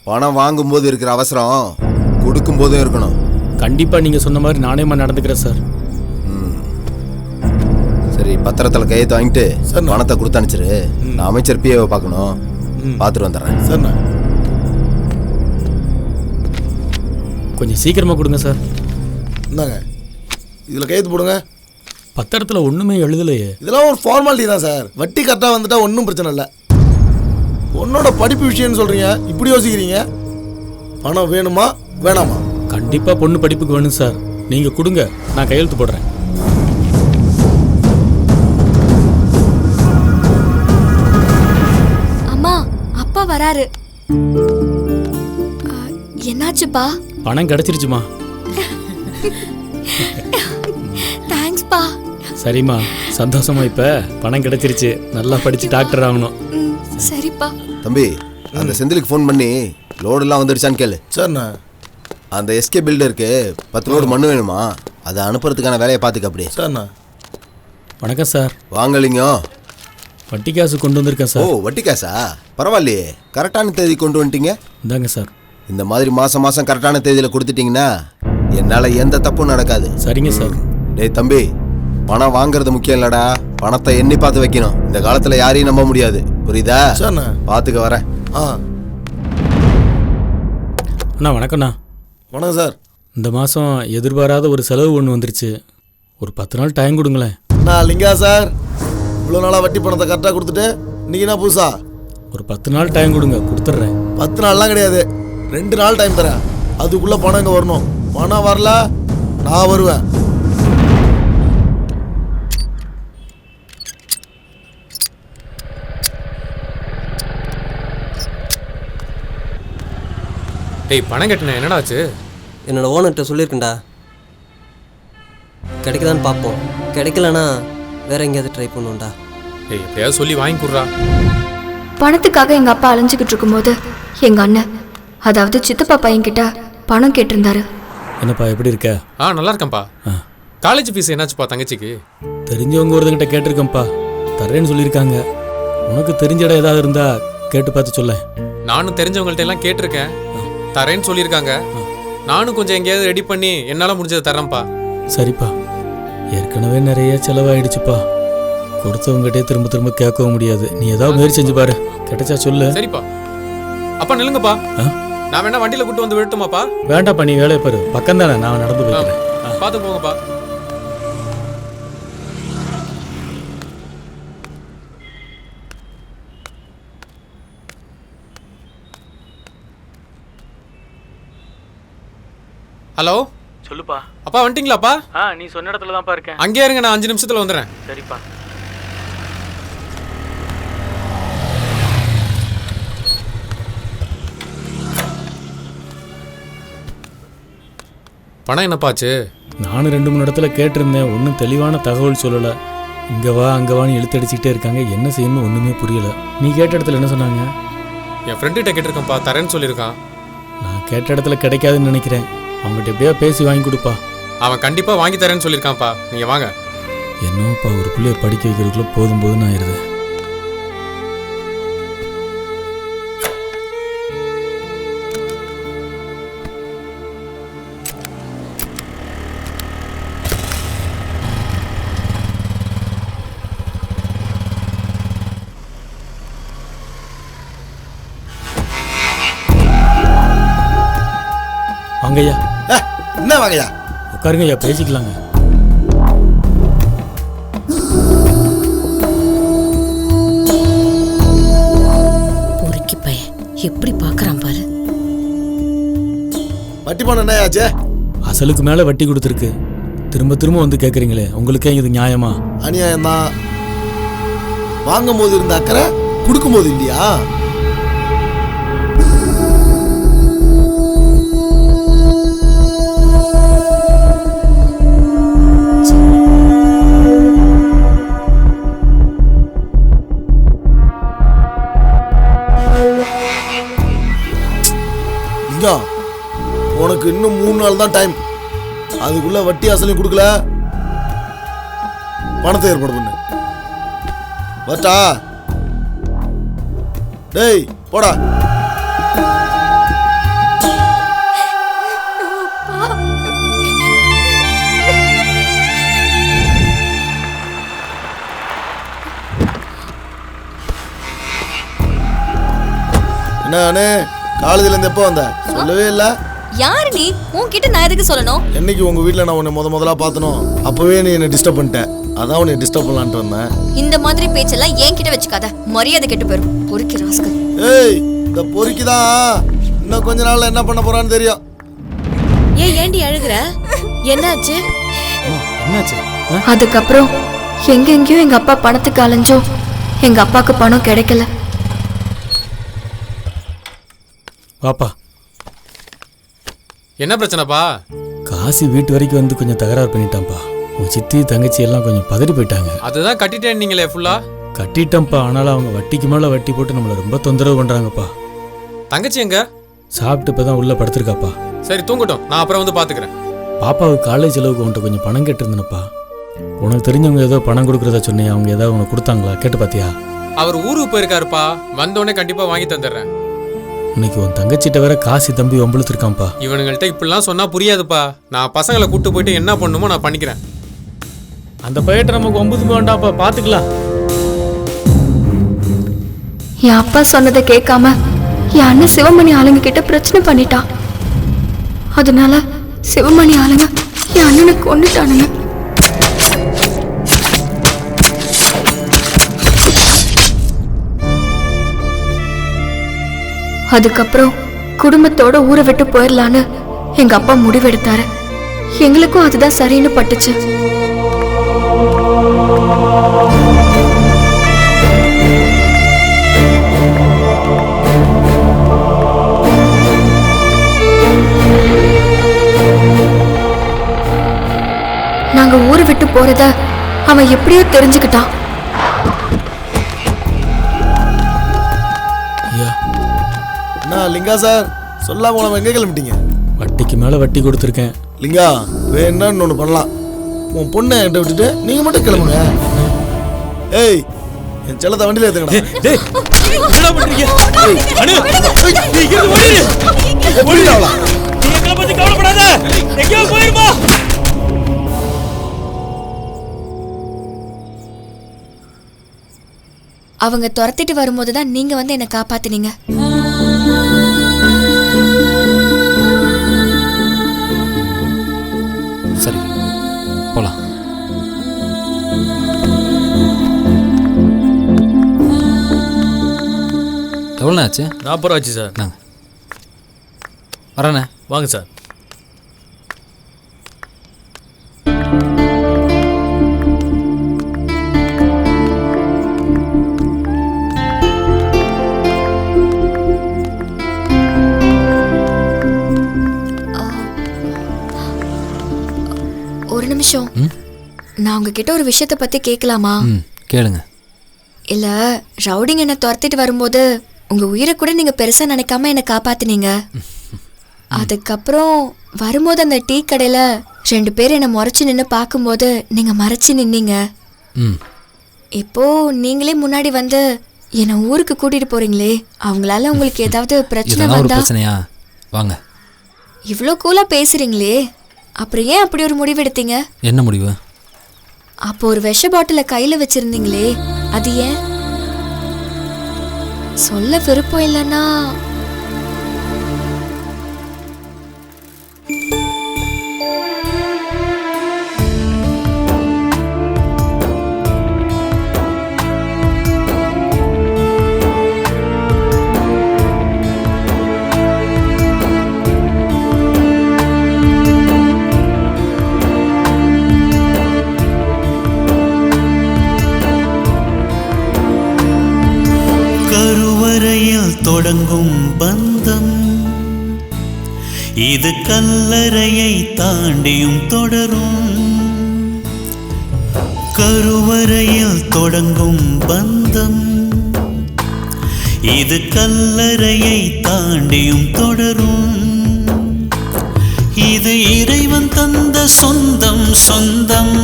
பணம் வாங்கும்போது இருக்கிற அவசரம் கொடுக்கும்போதும் இருக்கணும். கண்டிப்பா நீங்க சொன்ன மாதிரி நானேமா நடந்துக்கிறேன் சார். சரி, பத்திரத்தில் கையெழுத்து வாங்கிட்டு பணத்தை கொடுத்து அனுப்பிச்சிரு. நான் அமைச்சர் பிஏவை பார்க்கணும், பார்த்துட்டு வந்துடுறேன். சரிண்ணா. கொஞ்சம் சீக்கிரமா கொடுங்க சார். இந்தாங்க, இதில் கையெழுத்து போடுங்க. பத்திரத்தில் ஒன்றுமே எழுதலையே. இதெல்லாம் ஒரு ஃபார்மாலிட்டி தான் சார். வட்டி கரெக்டாக வந்துட்டா ஒன்றும் பிரச்சனை இல்லை. பொண்ணோட படிப்பு விஷயம்னு சொல்கிறீங்க, இப்படி யோசிக்கிறீங்க. பணம் வேணுமா வேணாமா? கண்டிப்பாக பொண்ணு படிப்புக்கு வேணும் சார். நீங்கள் கொடுங்க, நான் கையெழுத்து போடுறேன். அம்மா, அப்பா வராரு. என்னாச்சுப்பா? பணம் கிடைச்சிருச்சுமா. தேங்க்ஸ்ப்பா. சரிம்மா, சந்தோஷமா. இப்ப பணம் கிடைச்சிருச்சு. நல்லா படிச்சு டாக்டர் ஆகணும். சரிப்பா. தம்பி, அந்த செந்திலுக்கு ஃபோன் பண்ணி லோடெல்லாம் வந்துடுச்சான்னு கேளு. சரிண்ணா. அந்த எஸ்கே பில்டருக்கு 10 லோடு மண்ணு வேணுமா, அதை அனுப்புறதுக்கான வேலையை பார்த்துக்க. அப்படி. சரிண்ணா. வணக்கம் சார். வாங்கலிங்க. வட்டி காசு கொண்டு வந்திருக்கேன் சார். ஓ, வட்டி காசா? பரவாயில்லையே, கரெக்டான தேதி கொண்டு வந்துட்டீங்க. இந்தாங்க சார். இந்த மாதிரி மாசம் மாசம் கரெக்டான தேதியில் கொடுத்துட்டீங்கன்னா என்னால் எந்த தப்பும் நடக்காது. சரிங்க சார். டேய் தம்பி, பணம் வாங்குறது முக்கியம் இல்லடா, பணத்தை எண்ணி பார்த்து வைக்கணும். இந்த காலத்தில் யாரையும் நம்ப முடியாது, புரியுதா? சரிண்ணா. பார்த்துக்க வரேன். அண்ணா வணக்கம்ண்ணா. வணக்கம் சார். இந்த மாதம் எதிர்பாராத ஒரு செலவு ஒன்று வந்துருச்சு. ஒரு 10 நாள் டைம் கொடுங்களேன். நான் லிங்கா சார். இவ்வளோ நாளாக வட்டி பணத்தை கரெக்டாக கொடுத்துட்டு இன்னைக்கு என்ன புதுசா? ஒரு 10 நாள் டைம் கொடுங்க, கொடுத்துட்றேன். 10 நாள்லாம் கிடையாது, 2 நாள் டைம் தரேன். அதுக்குள்ளே பணம் இங்கே வரணும். பணம் வரல நான் வருவேன். டேய், பணம் கட்டின என்னடா ஆச்சு? என்னோட ஓனர்கிட்ட சொல்லியிருக்கேன்டா, கிடைக்குதான்னு பார்ப்போம். கிடைக்கலனா வேற எங்கேயாவது ட்ரை பண்ணுவோம்டா. டேய், எப்படியாவது சொல்லி வாங்கி கொடுறா. பணத்துக்காக எங்க அப்பா அலைஞ்சிக்கிட்டு இருக்கும்போது எங்க அண்ணன், அதாவது சித்தப்பா பையன்கிட்ட பணம் கேட்டிருந்தாரு. என்னப்பா எப்படி இருக்க? நல்லா இருக்கேன்ப்பா. காலேஜ் ஃபீஸ் என்னாச்சுப்பா தங்கச்சிக்கு? தெரிஞ்சவங்க ஒருத்தங்கிட்ட கேட்டிருக்கேன்ப்பா, தர்றேன்னு சொல்லியிருக்காங்க. உனக்கு தெரிஞ்ச இடம் ஏதாவது இருந்தா கேட்டு பார்த்து சொல்ல. நானும் தெரிஞ்சவங்கள்ட்ட எல்லாம் கேட்டிருக்கேன், தரேன்னு சொல்லியிருக்காங்க. நானும் கொஞ்சம் எங்கேயாவது ரெடி பண்ணி என்னால் முடிஞ்சதை தரேன்ப்பா. சரிப்பா, ஏற்கனவே நிறைய செலவாயிடுச்சுப்பா. கொடுத்தவங்ககிட்டே திரும்ப திரும்ப கேட்கவும் முடியாது. நீ ஏதாவது முயற்சி செஞ்சு பாரு, கிடைச்சா சொல்லு. சரிப்பா. அப்பா நில்லுங்கப்பா, நான் வேணா வண்டியில் கூட்டு வந்து விட்டுமாப்பா? வேண்டாப்பா, நீ வேலையை பாரு, பக்கம் தானே, நான் நடந்து போய்க்கிறேன். பார்த்து போங்கப்பா. ஹலோ, சொல்லுப்பா. அப்பா வந்துட்டீங்களாப்பா? நீ சொன்ன இடத்துல தான்ப்பா இருக்கேன். அங்கேயே இருங்க, நான் 5 நிமிஷத்துல வந்துடுறேன். சரிப்பா. பணம் என்னப்பாச்சு? நானும் 2-3 இடத்துல கேட்டிருந்தேன், ஒன்றும் தெளிவான தகவல் சொல்லலை. இங்கே வா அங்கே வான்னு இழுத்தடிச்சிக்கிட்டே இருக்காங்க. என்ன செய்யணும்னு ஒன்றுமே புரியலை. நீ கேட்ட இடத்துல என்ன சொன்னாங்க? என் ஃப்ரெண்டுகிட்ட கேட்டிருக்கேன்ப்பா, தரேன்னு சொல்லியிருக்கான். நான் கேட்ட இடத்துல கிடைக்காதுன்னு நினைக்கிறேன். அவங்ககிட்ட எப்படியா பேசி வாங்கி கொடுப்பா. அவன் கண்டிப்பாக வாங்கி தரேன்னு சொல்லியிருக்கான்ப்பா, நீங்கள் வாங்க. என்னப்பா, ஒரு பிள்ளைய படிக்க வைக்கிறதுக்குள்ள போதும் போதுன்னு ஆயிடுது. வாங்கய்யா. என்ன வாங்கய்யா? உட்காருங்க ஐயா, பேசிக்கலாங்க. பொறுக்கி பையன் எப்படி பார்க்கறான் பாரு. வட்டி பணம் என்ன ஆச்சு? அசலுக்கு மேல வட்டி கொடுத்துருக்கு. திரும்ப திரும்ப வந்து கேட்குறீங்களே, உங்களுக்கே இது நியாயமா? அநியாயம்தான். வாங்கும் போது இருந்த அக்கறை கொடுக்கும்போது இல்லையா? உனக்கு இன்னும் 3 நாள் தான் டைம். அதுக்குள்ள வட்டி அசலையும் கொடுக்கல, பணத்தை ஏற்பாடு பண்ணு. வட்டா டேய் போடா. என்ன காலேஜ்ல இருந்து எப்போ வந்த? சொல்லவே இல்ல. யாரு நீ? உன்கிட்ட நான் எதுக்கு சொல்லணும்? என்னைக்கு உங்க வீட்ல நான் உன்னை முதலா பார்த்தனோ அப்பவே நீ என்ன டிஸ்டர்ப் பண்ணிட்ட. அதான் உன்னை டிஸ்டர்ப் பண்ணலான்ட்டு வந்தேன். இந்த மாதிரி பேச்செல்லாம் என்கிட்ட வச்சுக்காத, மரியாதை கெட்டு போயிடும். பொறுக்கி ராஸ்கல். ஏய், இந்த பொறுக்கிதான் இன்னும் கொஞ்ச நாள்ல என்ன பண்ண போறான்னு தெரியும். ஏண்டி அழுகுற? என்னாச்சு? அதுக்கப்புறம் எங்கெங்கயோ எங்க அப்பா பணத்துக்கு அலைஞ்சோ எங்க அப்பாக்கு பணம் கிடைக்கல. வாப்பா. என்ன பிரச்சனைப்பா? காசு வீட்டு வரைக்கும் வந்து கொஞ்சம் தகராறு பண்ணிட்டான்ப்பா. உங்க சித்தி தங்கச்சி எல்லாம் கொஞ்சம் பதறி போயிட்டாங்க. அதுதான் கட்டிட்டேன் நீங்களே ஃபுல்லா. கட்டிட்டோம்ப்பா, ஆனாலும் அவங்க வட்டிக்கு மேல வட்டி போட்டு நம்மளை ரொம்ப தொந்தரவு பண்றாங்கப்பா. தங்கச்சி எங்க? சாப்பிட்டு இப்பதான் உள்ள படுத்திருக்காப்பா. சரி தூங்கட்டும், நான் அப்புறம் வந்து பாத்துக்கிறேன். பாப்பாவுக்கு காலேஜ் செலவுக்கு உன்ட்ட கொஞ்சம் பணம் கேட்டிருந்தேனப்பா. உனக்கு தெரிஞ்சவங்க ஏதோ பணம் கொடுக்குறதா சொன்னீங்க, அவங்க ஏதாவது உனக்கு கொடுத்தாங்களா? கேட்டு பாத்தியா? அவர் ஊருக்கு போயிருக்காருப்பா, வந்தோடனே கண்டிப்பா வாங்கி தந்துடுறேன். இன்னைக்கு உன் தங்கச்சிட்ட வேற காசி தம்பி வம்பளுத்திருக்கான்ப்பா. இவனுங்கள்ட்ட இப்படிலாம் சொன்னா புரியாதுப்பா. நான் பசங்களை கூட்டு போயிட்டு என்ன பண்ணுமோ நான் பண்ணிக்கிறேன். அந்த பையட்ட நமக்கு ஒம்பதுக்கு வேண்டாம்ப்பா, பாத்துக்கலாம். என் அப்பா சொன்னதை கேட்காம என் அண்ணன் சிவமணி ஆளுங்க கிட்ட பிரச்சனை பண்ணிட்டான். அதனால சிவமணி ஆளுங்க என் அண்ணனை கொண்டுட்டானுங்க. அதுக்கப்புறம் குடும்பத்தோட ஊரை விட்டு போயிடலான்னு எங்க அப்பா முடிவெடுத்தாரு. எங்களுக்கும் அதுதான் சரின்னு பட்டுச்சு. நாங்க ஊரை விட்டு போறத அவன் எப்படியோ தெரிஞ்சுக்கிட்டான். லிங்கா சார், சொல்லாம உங்களை எங்க கிளம்பிட்டீங்க? வட்டிக்கு மேல வட்டி கொடுத்துருக்கேன். லிங்கா, வேணும்னு ஒன்று பண்ணலாம். உன் பொண்ணை என்கிட்ட விட்டுட்டு நீங்க மட்டும் கிளம்புங்க. ஏய், என் செல்லத்தை வண்டியில ஏத்துங்கடா. என்ன பண்றீங்க? அனு, நீ இங்க ஓடிடு. ஓடிடாவளா? நீ எங்களை பத்தி கவலைப்படாத. எங்கேயோ போயிருமா? அவங்க துரத்திட்டு வரும்போது தான் நீங்க வந்து என்னை காப்பாத்தினீங்க. சரி போலாம். எவ்வளோ ஆச்சு? 40 ஆச்சு சார். நாங்க வரேண்ணே. வாங்க சார். ஒரு நிமிஷம், நான் உங்ககிட்ட ஒரு விஷயத்தை பத்தி கேட்கலாமா? கேளுங்க. இல்ல, ரவுடிங் என்ன துரத்திட்டு வரும்போது உங்க உயிரை கூட நீங்க பெருசா நினைக்காம என்ன காப்பாத்தினீங்க. அதுக்கப்புறம் வரும்போது அந்த டீ கடையில 2 பேர் என்ன முறைச்சு நின்று பார்க்கும்போது நீங்க மறைச்சு நின்னீங்க. இப்போ நீங்களே முன்னாடி வந்து என்ன ஊருக்கு கூட்டிட்டு போறீங்களே, அவங்களால உங்களுக்கு ஏதாவது பிரச்சனை வந்தா? பிரச்சனையா? வாங்க. இவ்ளோ கூலா பேசுறீங்களே, அப்புறம் ஏன் அப்படி ஒரு முடிவு எடுத்தீங்க? என்ன முடிவு? அப்போ ஒரு விஷ பாட்டில கையில வச்சிருந்தீங்களே, அது ஏன்? சொல்ல விருப்பம் இல்லைன்னா கருவறையில் தொடங்கும் பந்தம் இது கல்லறையை தாண்டியும் தொடரும். கருவறையில் தொடங்கும் பந்தம் இது கல்லறையை தாண்டியும் தொடரும். இது இறைவன் தந்த சொந்தம் சொந்தம்.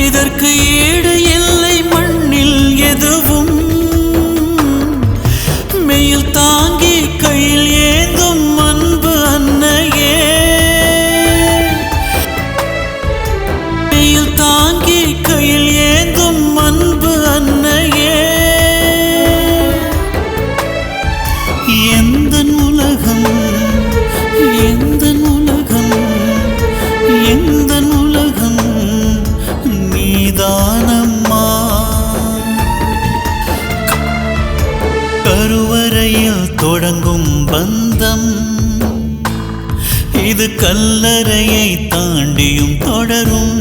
இதற்கு ஈடு இல்லை மண்ணில் எதுவும். மெயில் தாங்கி கையில் ஏந்தும் அன்பு அன்னையே. மெயில் தாங்கி கையில் ஏந்தும் அன்பு அன்னையே. எந்தன் உலகம் எந்தன் உலகம் எந்தன் உலகம் நீதானம்மா. கருவறையில் தொடங்கும் பந்தம் இது கல்லறையை தாண்டியும் தொடரும்.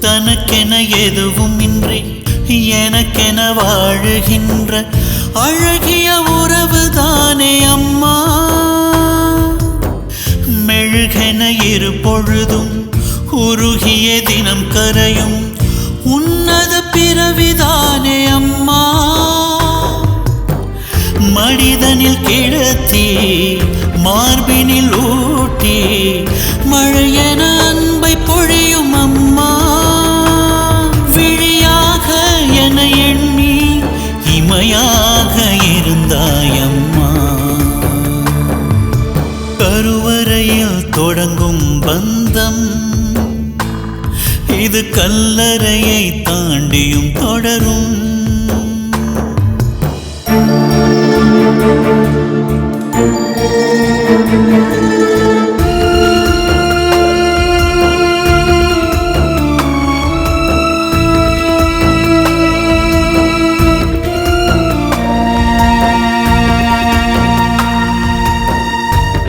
தனக்கென எதுவும் இன்றி எனக்கென வாழுகின்ற அழகிய உறவுதானே அம்மா. மெழுகென இரு பொழுதும் உருகிய தினம் கரையும் உன்னத பிறவிதானே அம்மா. மனிதனில் கிடத்தி மார்பினில் ஊட்டி மழையென அன்பை பொழியும் அம்மா. விழியாக என எண்ணி இமையாக இருந்தாயம்மா. கருவறையில் தொடங்கும் பந்தம் இது கல்லறையை தாண்டியும் தொடரும்.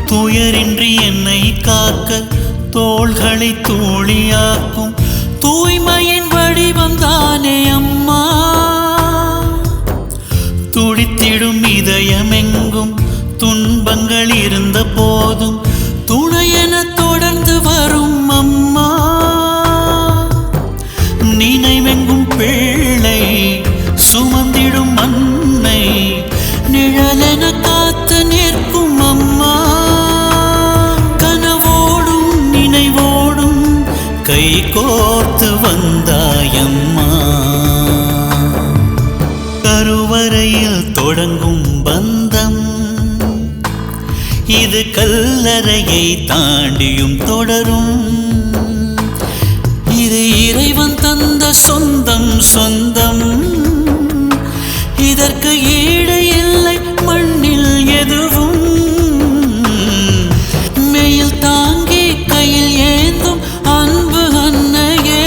துயரின்றி என்னை காக்க தோள்களை தூளியாக்கும் தூய்மையின் வடிவம் தானே அம்மா. துடித்திடும் இதயமெங்கும் துன்பங்கள் இருந்த போதும் துணையென தொடர்ந்து வரும் அம்மா. நினைவெங்கும் பிள்ளை சுமந்திடும் அன்னை நிழலென காத்து நிற்கும் அம்மா. கனவோடும் நினைவோடும் கை கோர்த்து வந்தாயம்மா. கருவறையில் தொடங்கும் பந்தம் இது கல்லறையை தாண்டியும் தொடரும். இது இறைவன் தந்த சொந்தம் சொந்தம். இதற்கு ஈடு இல்லை மண்ணில் எதுவும். மெயில் தாங்கி கையில் ஏந்தும் அன்பு அன்னையே.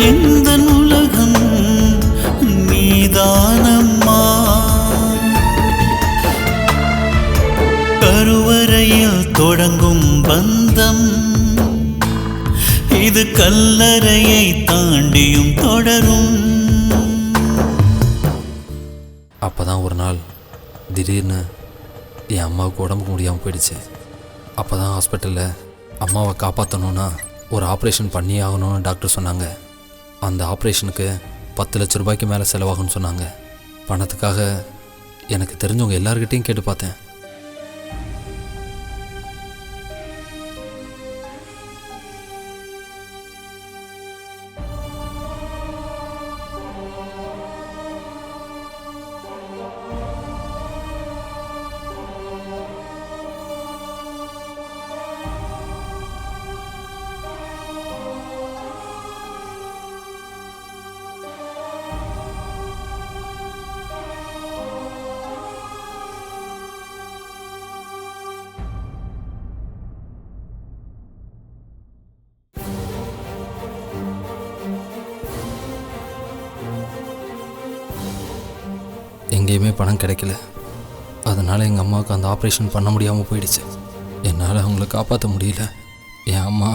எந்தன் உலகம் நீதானம்மா. கருவறையில் தொடங்கும் பந்தம் இது கல்லறையை தாண்டியும் தொடரும். அப்பதான் ஒரு நாள் திடீர்னு என் அம்மாவுக்கு உடம்புக்கு முடியாமல் போயிடுச்சு. அப்போ தான் ஹாஸ்பிட்டலில் அம்மாவை காப்பாற்றணுன்னா ஒரு ஆப்ரேஷன் பண்ணி ஆகணும்னு டாக்டர் சொன்னாங்க. அந்த ஆப்ரேஷனுக்கு 10 லட்ச ரூபாய்க்கு மேலே செலவாகும்னு சொன்னாங்க. பணத்துக்காக எனக்கு தெரிஞ்சவங்க எல்லார்கிட்டையும் கேட்டு பார்த்தேன். எங்கேயுமே பணம் கிடைக்கல. அதனால் எங்கள் அம்மாவுக்கு அந்த ஆப்ரேஷன் பண்ண முடியாமல் போயிடுச்சு. என்னால் அவங்கள காப்பாற்ற முடியல. என் அம்மா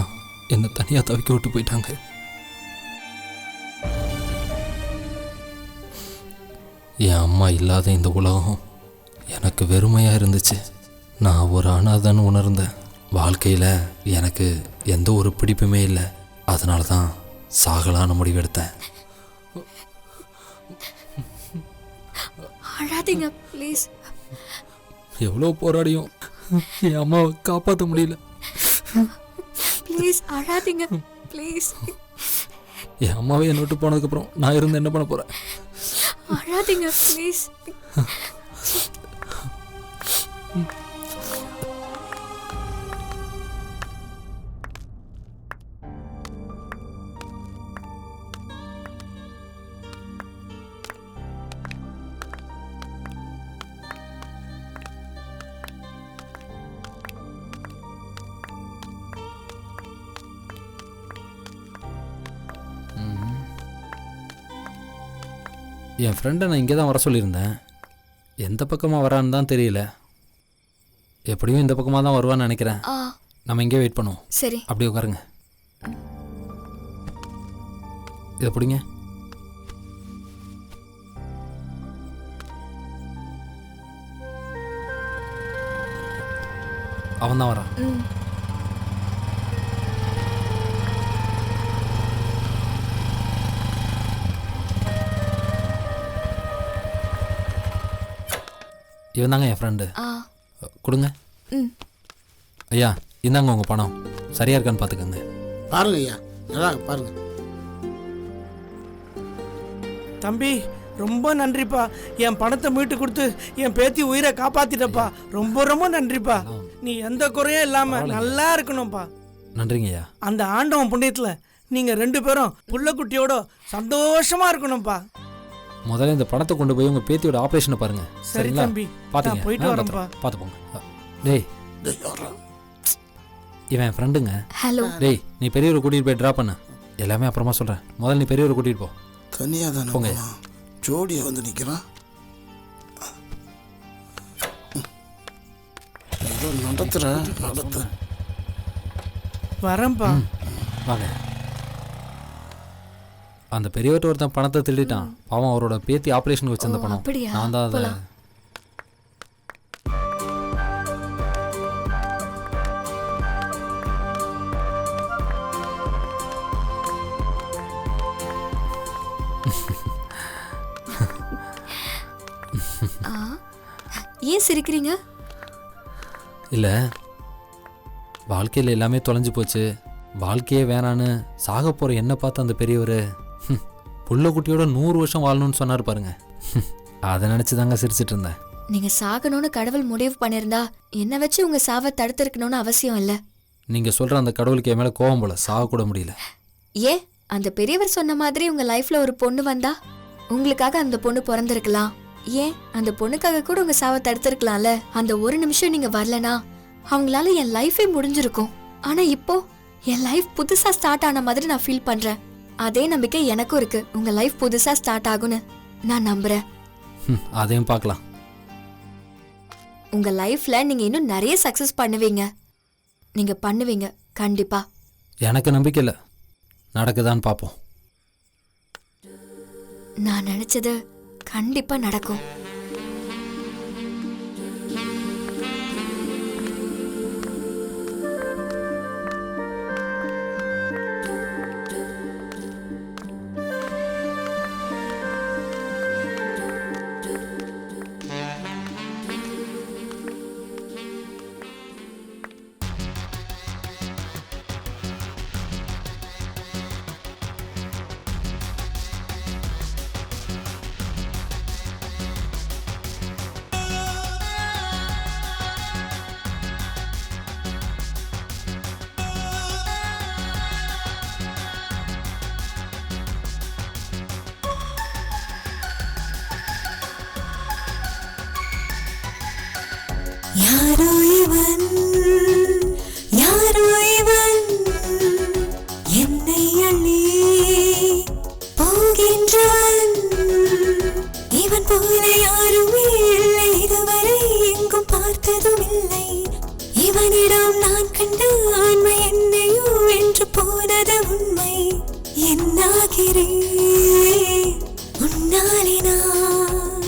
என்னை தனியாக தவிக்க விட்டு போயிட்டாங்க. என் அம்மா இல்லாத இந்த உலகம் எனக்கு வெறுமையாக இருந்துச்சு. நான் ஒரு அனாதைன்னு உணர்ந்தேன். வாழ்க்கையில் எனக்கு எந்த ஒரு பிடிப்புமே இல்லை. அதனால தான் சாகலான முடிவெடுத்தேன். அழாதீங்க ப்ளீஸ். எவ்வளோ போராடியும் என் அம்மாவை காப்பாற்ற முடியல. ப்ளீஸ் அழாதீங்க ப்ளீஸ். என் அம்மாவே என்னை விட்டு போனதுக்கப்புறம் நான் இருந்து என்ன பண்ண போகிறேன்? அழாதீங்க ப்ளீஸ். என் ஃப்ரெண்டை நான் இங்கே தான் வர சொல்லியிருந்தேன். எந்த பக்கமாக வரான்னு தான் தெரியல. எப்படியும் இந்த பக்கமாக தான் வருவான்னு நினைக்கிறேன். நம்ம இங்கே வெயிட் பண்ணுவோம். சரி, அப்படியே உட்காருங்க. இதை பிடிங்க. அவன் தான் வரான். இவன் தாங்க என் ஃப்ரெண்டு. கொடுங்க. ஐயா இந்தாங்க உங்கள் பணம். சரியா இருக்கான்னு பார்த்துக்கோங்க. பாருங்க ஐயா, நல்லா பாருங்க. தம்பி ரொம்ப நன்றிப்பா. என் பணத்தை மீட்டு கொடுத்து என் பேத்தி உயிரை காப்பாத்திட்டப்பா. ரொம்ப ரொம்ப நன்றிப்பா. நீ எந்த குறையும் இல்லாம நல்லா இருக்கணும்ப்பா. நன்றிங்க ஐயா. அந்த ஆண்டவன் புண்ணியத்துல நீங்க 2 பேரும் புள்ளக்குட்டியோட சந்தோஷமா இருக்கணும்ப்பா. முதல்ல இந்த பணத்தை கொண்டு போய் உங்கள் பேத்தியோட ஆப்ரேஷனை பாருங்க. சரி தம்பி, பார்த்துங்க. போயிட்டு வரேன்ப்பா. பார்த்து போங்க. டேய் இவன் என் ஃப்ரெண்டுங்க. ஹலோ. டேய் நீ பெரியவரை கூட்டிகிட்டு போய் ட்ராப் பண்ண. எல்லாமே அப்புறமா சொல்கிறேன். முதல்ல நீ பெரியவரை கூட்டிகிட்டு போ. தனியாக தானே போங்க. ஜோடியை வந்து நிற்கிறான். ஏதோ நடத்து வரேன்ப்பா. வாங்க. அந்த பெரியவர்கிட்ட ஒருத்தன் பணத்தை திருடிட்டான். பாவம் அவரோட பேத்தி ஆப்ரேஷனுக்கு வச்சிருந்த பணம். நான் தான் அதை ஏன் சிரிக்கிறீங்க? இல்லை, வாழ்க்கையில் எல்லாமே தொலைஞ்சு போச்சு, வாழ்க்கையே வேணான்னு சாக போகிற என்ன பார்த்து அந்த பெரியவர் புள்ள குட்டியோட 100 வருஷம் வாழணும்னு சொன்னார் பாருங்க. அதை நினச்சி தாங்க சிரிச்சிட்டு இருந்தேன். நீங்க சாகணும்னு கடவுள் முடிவு பண்ணியிருந்தா என்ன வச்சு உங்க சாவை தடுத்திருக்கணும்னு அவசியம் இல்லை. நீங்கள் சொல்கிற அந்த கடவுளுக்கு என் மேலே கோவம் போல சாகக்கூட முடியல. ஏன் அந்த பெரியவர் சொன்ன மாதிரி உங்க லைஃப்ல ஒரு பொண்ணு வந்தா உங்களுக்காக அந்த பொண்ணு பிறந்திருக்கலாம். ஏன் அந்த பொண்ணுக்காக கூட உங்க சாவை தடுத்திருக்கலாம்ல. அந்த ஒரு நிமிஷம் நீங்க வரலனா அவங்களால என் லைஃபே முடிஞ்சிருக்கும். ஆனா இப்போ என் லைஃப் புதுசா ஸ்டார்ட் ஆன மாதிரி நான் ஃபீல் பண்றேன். அதே நம்பிக்கை எனக்கும் இருக்கு. உங்க லைஃப் புதுசா ஸ்டார்ட் ஆகும்னு நான் நம்புறேன். அதையும் பார்க்கலாம். உங்க லைஃப்ல நீங்க இன்னும் நிறைய சக்சஸ் பண்ணுவீங்க. நீங்க பண்ணுவீங்க கண்டிப்பா. எனக்கு நம்பிக்கை இல்லை, நடக்குதான்னு பார்ப்போம். நான் நினைச்சது கண்டிப்பா நடக்கும். யாரோ இவன், யாரோ இவன், என்னை அள்ளி போகின்றவன். இவன் போல யாருமே இல்லை, இதுவரை எங்கும் பார்த்ததும் இல்லை. இவனிடம் நான் கண்ட ஆண்மை என்னையோ வென்று போனது உண்மை. என்னாகிறேன் உன்னாலே நான்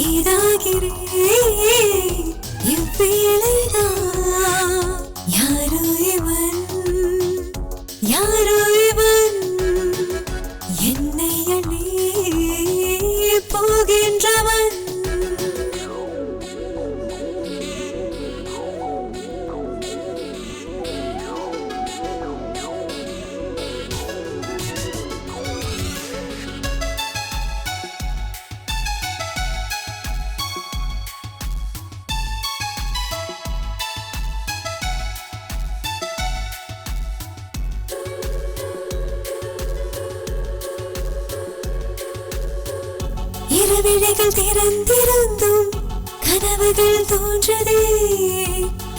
ஏதாகிறேன் இவ்வேளைதான். யாரோ இவன் யாரோ இவன் என்னை அள்ளி போகின்றவன். இரவிழைகள் திறந்திருந்தும் கனவுகள் தோன்றதே.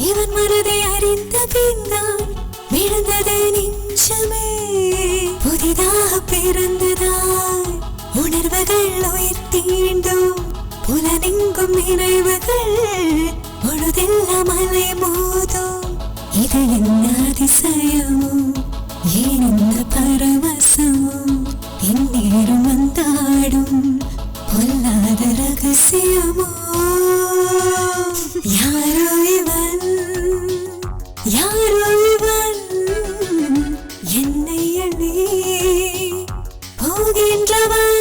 இவன் மனதை அறிந்த பின்தான் விழுந்தது நெஞ்சமே. புதிதாக பிறந்ததாய் உணர்வுகள் உயிர் தீண்டும், புலனெங்கும் நினைவுகள் பொழுதெல்லாம் அலை மோதும். இது என்ன அதிசயமோ, ஏன் இந்த பரவசமோ, இந்நேரம் வந்தாடும் பொல்லாத ரகசியமோ. யாரோ இவன் யாரோ இவன் என்னை அள்ளி போகின்றவன்.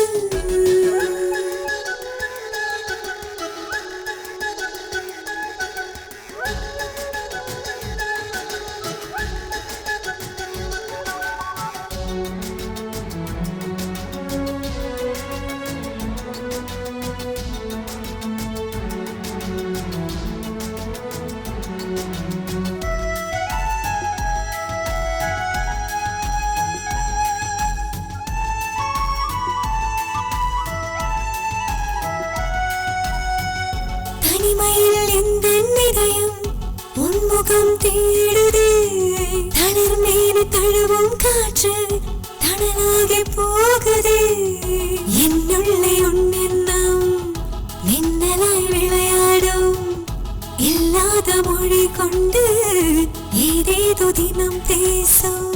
தனிமையில் எந்த இதயம் உன்முகம் தேடுதே. தளர் மேனி தழுவும் காற்று தணலாகி போகுதே. என்னுள்ளே உன்னெண்ணம் மின்னலாய் விளையாடும், இல்லாத மொழி கொண்டு ஏதேதோ தினம் பேசும்.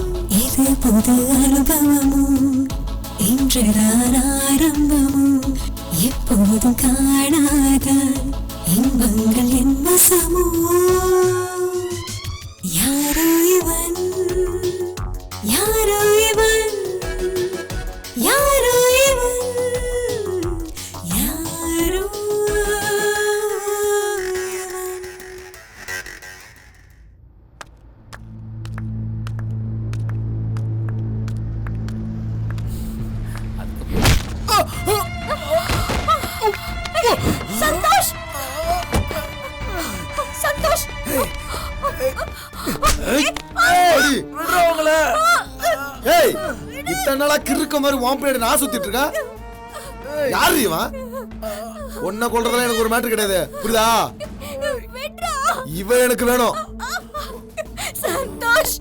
இது புது அனுபவமோ, இன்றுதான் ஆரம்பமோ, எப்போதும் காணாத இன்பங்கள் என் வசமோ. யாரோ இவன் யாரோ இவன் யாரோ இவன் யாரோ இவன். சந்தோஷ் சந்தோஷ் ஏய், இத்தனை நாளா கிறுக்க மாதிரி உன் பின்னாடி நான் சுத்திட்டு இருக்கேன். யாரு இவன்? உன்னை கொல்றதுல எனக்கு ஒரு மேட்டர் கிடையாது, புரியுதா? இவ எனக்கு வேணும். சந்தோஷ்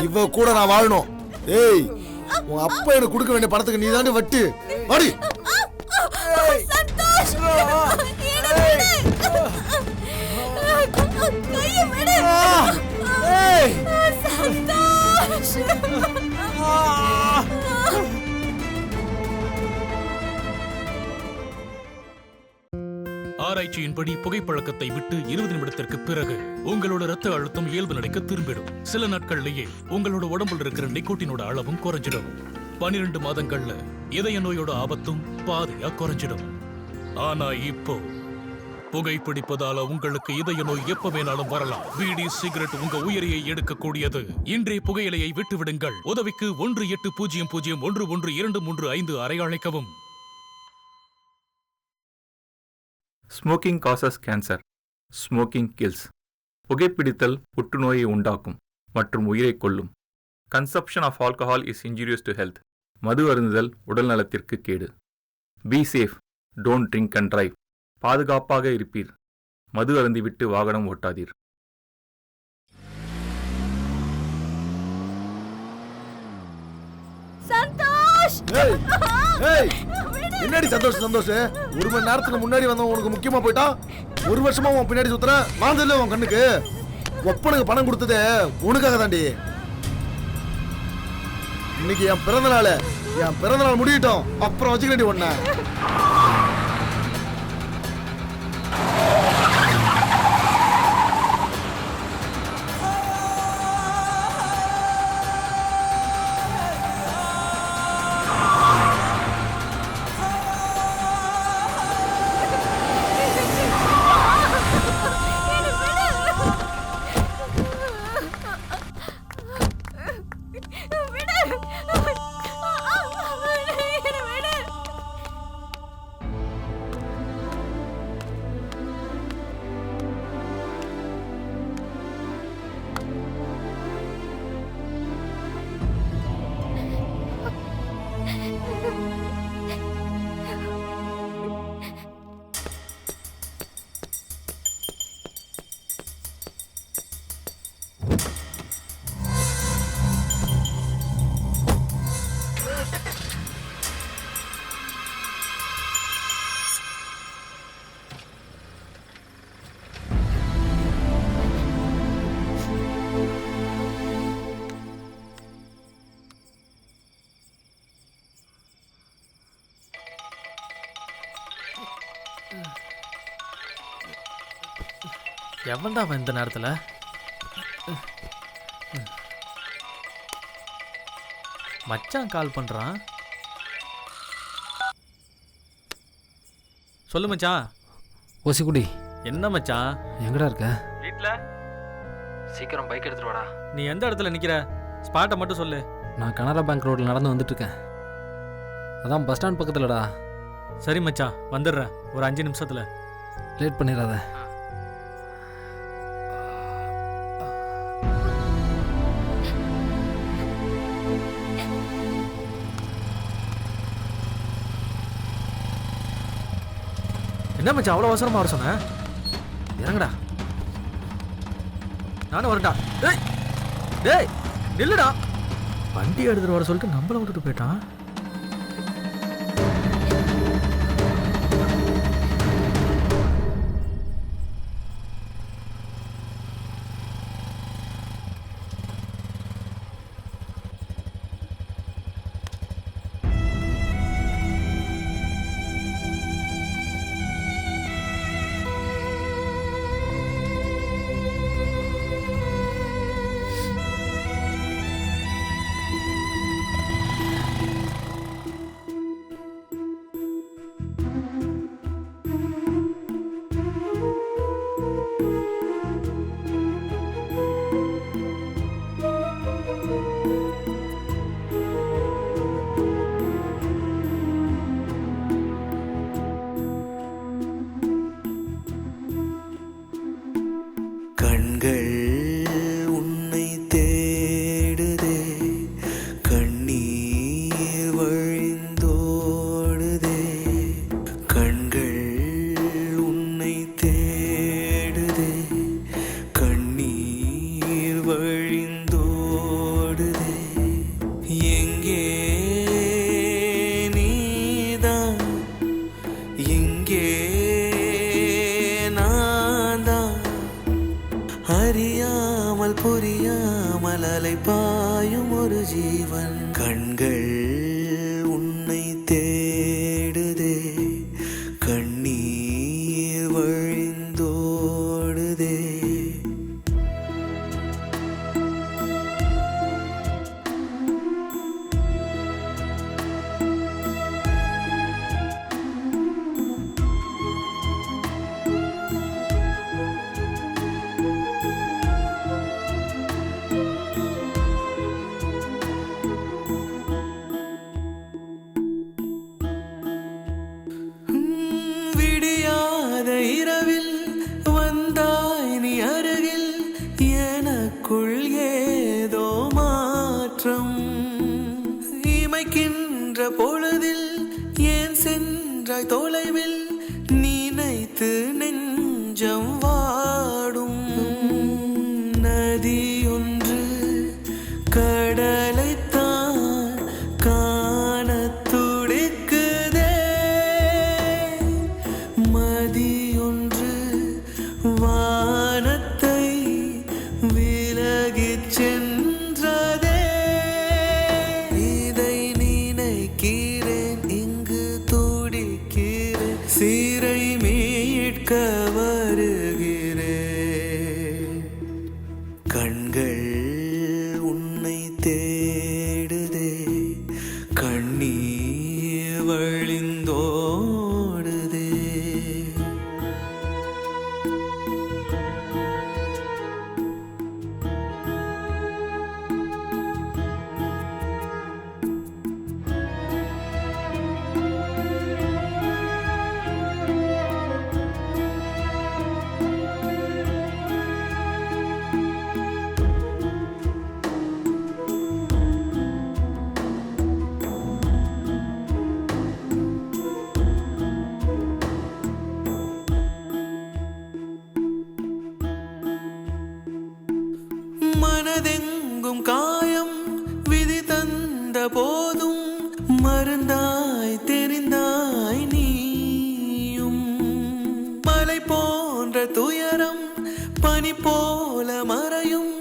இவ கூட நான் வாழணும். ஏய், உன் அப்பா எனக்கு கொடுக்க வேண்டிய பணத்துக்கு நீ தாண்டி வட்டி வாடி. சந்தோஷ் கையை விடு. சந்தோஷ் ஆராய்ச்சியின்படி புகைப்பழக்கத்தை விட்டு 20 நிமிடத்திற்கு பிறகு உங்களோட ரத்த அழுத்தம் இயல்பு நிலைக்கு திரும்பிடும். சில நாட்கள்லயே உங்களோட உடம்புல இருக்கிற நிக்கோட்டினோட அளவும் குறைஞ்சிடும். 12 மாதங்கள்ல இதய நோயோட ஆபத்தும் பாதியா குறைஞ்சிடும். ஆனா இப்போ புகைப்பிடிப்பதால உங்களுக்கு இதய நோய் எப்ப வேணாலும் வரலாம். பீடி சிகரெட் உங்க உயிரையை எடுக்கக்கூடியது. இன்றைய புகையிலையை விட்டுவிடுங்கள். உதவிக்கு 18001123 அழைக்கவும். Smoking causes cancer. Smoking kills. புகைப்பிடித்தல் புற்றுநோயை உண்டாக்கும் மற்றும் உயிரை கொல்லும். Consumption of alcohol is injurious to health. மது அருந்துதல் உடல் நலத்திற்கு கேடு. Be safe, don't drink and drive. பாதுகாப்பாக இருப்பீர். மது அருந்திவிட்டு வாகனம் ஓட்டாதீர். சந்தோஷ் ஏய், ஏய், என்னடி சந்தோஷம் சந்தோஷம்? 1 மணி நேரத்துக்கு முன்னாடி வந்தவன் உனக்கு முக்கியமா போயிட்டா? 1 வருஷமா உன் பின்னாடி சுத்துற வாழ்ந்ததுல உன் கண்ணுக்கு. ஒப்பனுக்கு பணம் கொடுத்ததே உனக்காக தாண்டி. இன்னைக்கு என் பிறந்த நாள் முடியட்டும், அப்புறம் வச்சுக்கடி ஒன்ன. எவன்டா அவன் இந்த நேரத்தில்? மச்சான் கால் பண்ணுறான். சொல்லு மச்சான். ஓசிக்குடி. என்ன மச்சான்? எங்கடா இருக்க? வீட்டில். சீக்கிரம் பைக் எடுத்துட்டு வாடா. நீ எந்த இடத்துல நிற்கிற? ஸ்பாட்டை மட்டும் சொல்லு. நான் கனரா பேங்க் ரோட்டில் நடந்து வந்துட்டுருக்கேன். அதான் பஸ் ஸ்டாண்ட் பக்கத்துலடா. சரி மச்சான், வந்துடுறேன் ஒரு 5 நிமிஷத்தில். லேட் பண்ணிடாத. என்ன மச்சான் அவ்வளோ அவசரமாக வர சொன்ன? இறங்கடா. நானும் வரட்டா? டேய் டேய் நில்லுடா. வண்டி எடுத்துட்டு வர சொல்லிட்டு நம்மளை விட்டுட்டு போயிட்டான். புரியாமல் அலைபாயும் ஒரு ஜீவன். கண்கள் உன்னை தேடுதே, கண்ணீர் வழிந்தோடுதே. இரவில் வந்தாய் நீ அருகில், எனக்குள் ஏதோ மாற்றம். இமைக்கின்ற பொழுதில் ஏன் சென்றாய் தொலைவில், நினைத்து நெஞ்சம் வாடும். நதி ஒன்று கடலைத்தான் காண துடிக்குதே, துயரம் பனி போல மறையும்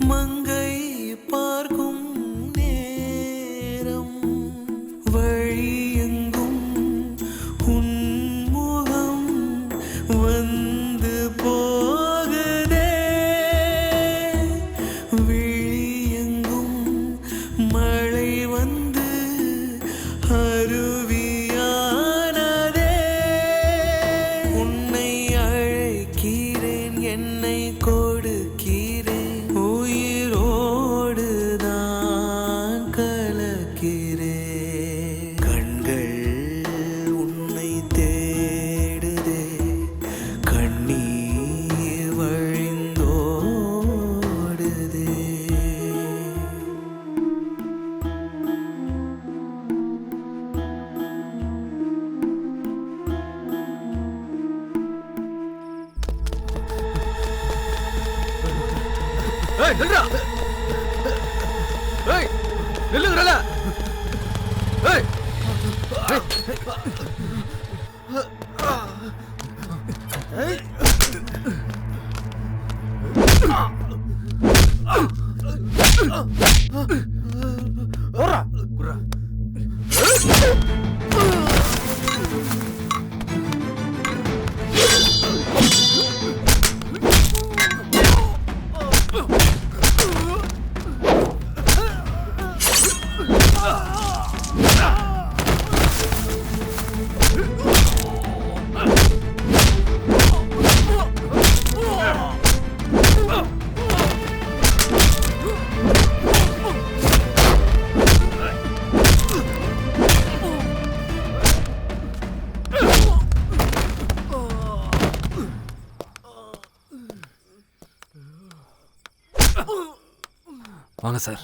மங்கை பார்க்கும் நேரம் வழியெங்கும் உன்முகம் வந்து போகுதே விழியெங்கும் மழை வந்து அருவியானதே உன்னை அழைக்கிறேன் என்னை கொடுக்கிறேன் உயிரோடு தான் கலக்கிறேன் கண்கள் உன்னை தேடுதே கண்ணீர் வழிந்தோடுதே ஏய் நில்றா ஏய் நில்லுங்கடா ஏய் ஓரா குரா வாங்க சார்.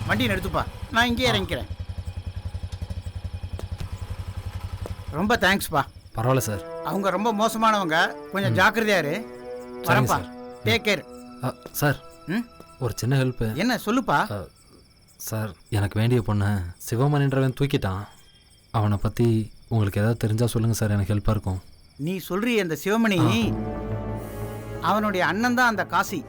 வண்டியை எடுத்துப்பா, நான் இங்கேயே இறங்கிக்கிறேன். ரொம்ப தேங்க்ஸ்ப்பா. பரவாயில்ல சார். அவங்க ரொம்ப மோசமானவங்க, கொஞ்சம் ஜாக்கிரதையா இரு. வரப்பா, டேக் கேர். சார் ஒரு சின்ன ஹெல்ப். என்ன சொல்லுப்பா. சார் எனக்கு வேண்டிய பொண்ணை சிவமணின்றவன் தூக்கிட்டான். அவனை பற்றி உங்களுக்கு ஏதாவது தெரிஞ்சால் சொல்லுங்கள் சார், எனக்கு ஹெல்ப்பாக இருக்கும். நீ சொல்றிய அந்த சிவமணி, அவனுடைய அண்ணன் தான் அந்த காசி.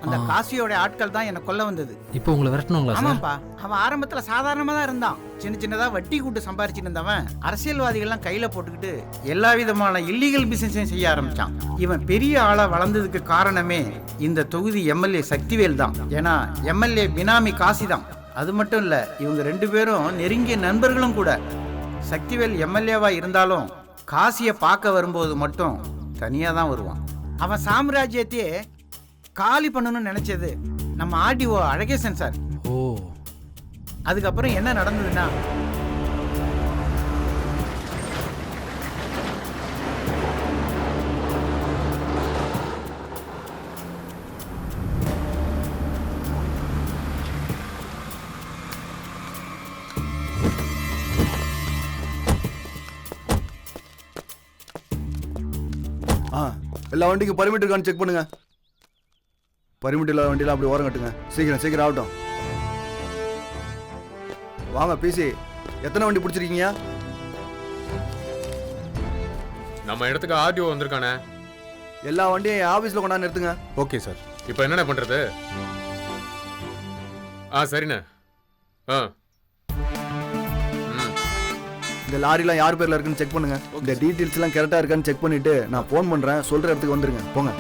அந்த காசியோட ஆட்கள் தான் என்னை கொல்ல வந்தது. இப்போ உங்களை விரட்டணுங்களா சார்? ஆமாப்பா, அவன் ஆரம்பத்தில் சாதாரணமாக தான் இருந்தான். சின்ன சின்னதாக வட்டி கூட்டு சம்பாரிச்சுட்டு இருந்தவன் அரசியல்வாதிகள்லாம் கையில் போட்டுக்கிட்டு எல்லா விதமான இல்லீகல் பிசினஸையும் செய்ய ஆரம்பிச்சான். இவன் பெரிய ஆளாக வளர்ந்ததுக்கு காரணமே இந்த தொகுதி எம்எல்ஏ சக்திவேல் தான். ஏன்னா எம்எல்ஏ பினாமி காசி தான். அது மட்டும் இல்லை, இவங்க ரெண்டு பேரும் நெருங்கிய நண்பர்களும் கூட. சக்திவேல் எம்எல்ஏவாக இருந்தாலும் காசியை பார்க்க வரும்போது மட்டும் தனியாக தான் வருவான். அவன் சாம்ராஜ்யத்தையே காலி பண்ணணும்னு நினைச்சது நம்ம ஆர்டிஓ அழகேசன் சார். ஓ, அதுக்கப்புறம் என்ன நடந்ததுன்னா, எல்லா வண்டிக்கும் பர்மிட் இருக்கான்னு செக் பண்ணுங்க. பர்மிட் இல்லாத வண்டியெல்லாம் அப்படி ஓரம் கட்டுங்க. சீக்கிரம் ஆகட்டும். வாங்க பிசி, எத்தனை வண்டி பிடிச்சிருக்கீங்க? நம்ம இடத்துக்கு ஆர்டிஓ வந்திருக்கானே. எல்லா வண்டியும் என் ஆஃபீஸில் கொண்டாந்து நிறுத்துங்க. Okay sir. இப்போ என்னென்ன பண்ணுறது? சரிண்ணே. இந்த லாரிலாம் யார் பேரில் இருக்குன்னு செக் பண்ணுங்க. இந்த டீட்டெயில்ஸ்லாம் கரெக்டாக இருக்கான்னு செக் பண்ணிட்டு நான் ஃபோன் பண்ணுறேன், சொல்கிற இடத்துக்கு வந்துருங்க. போங்க.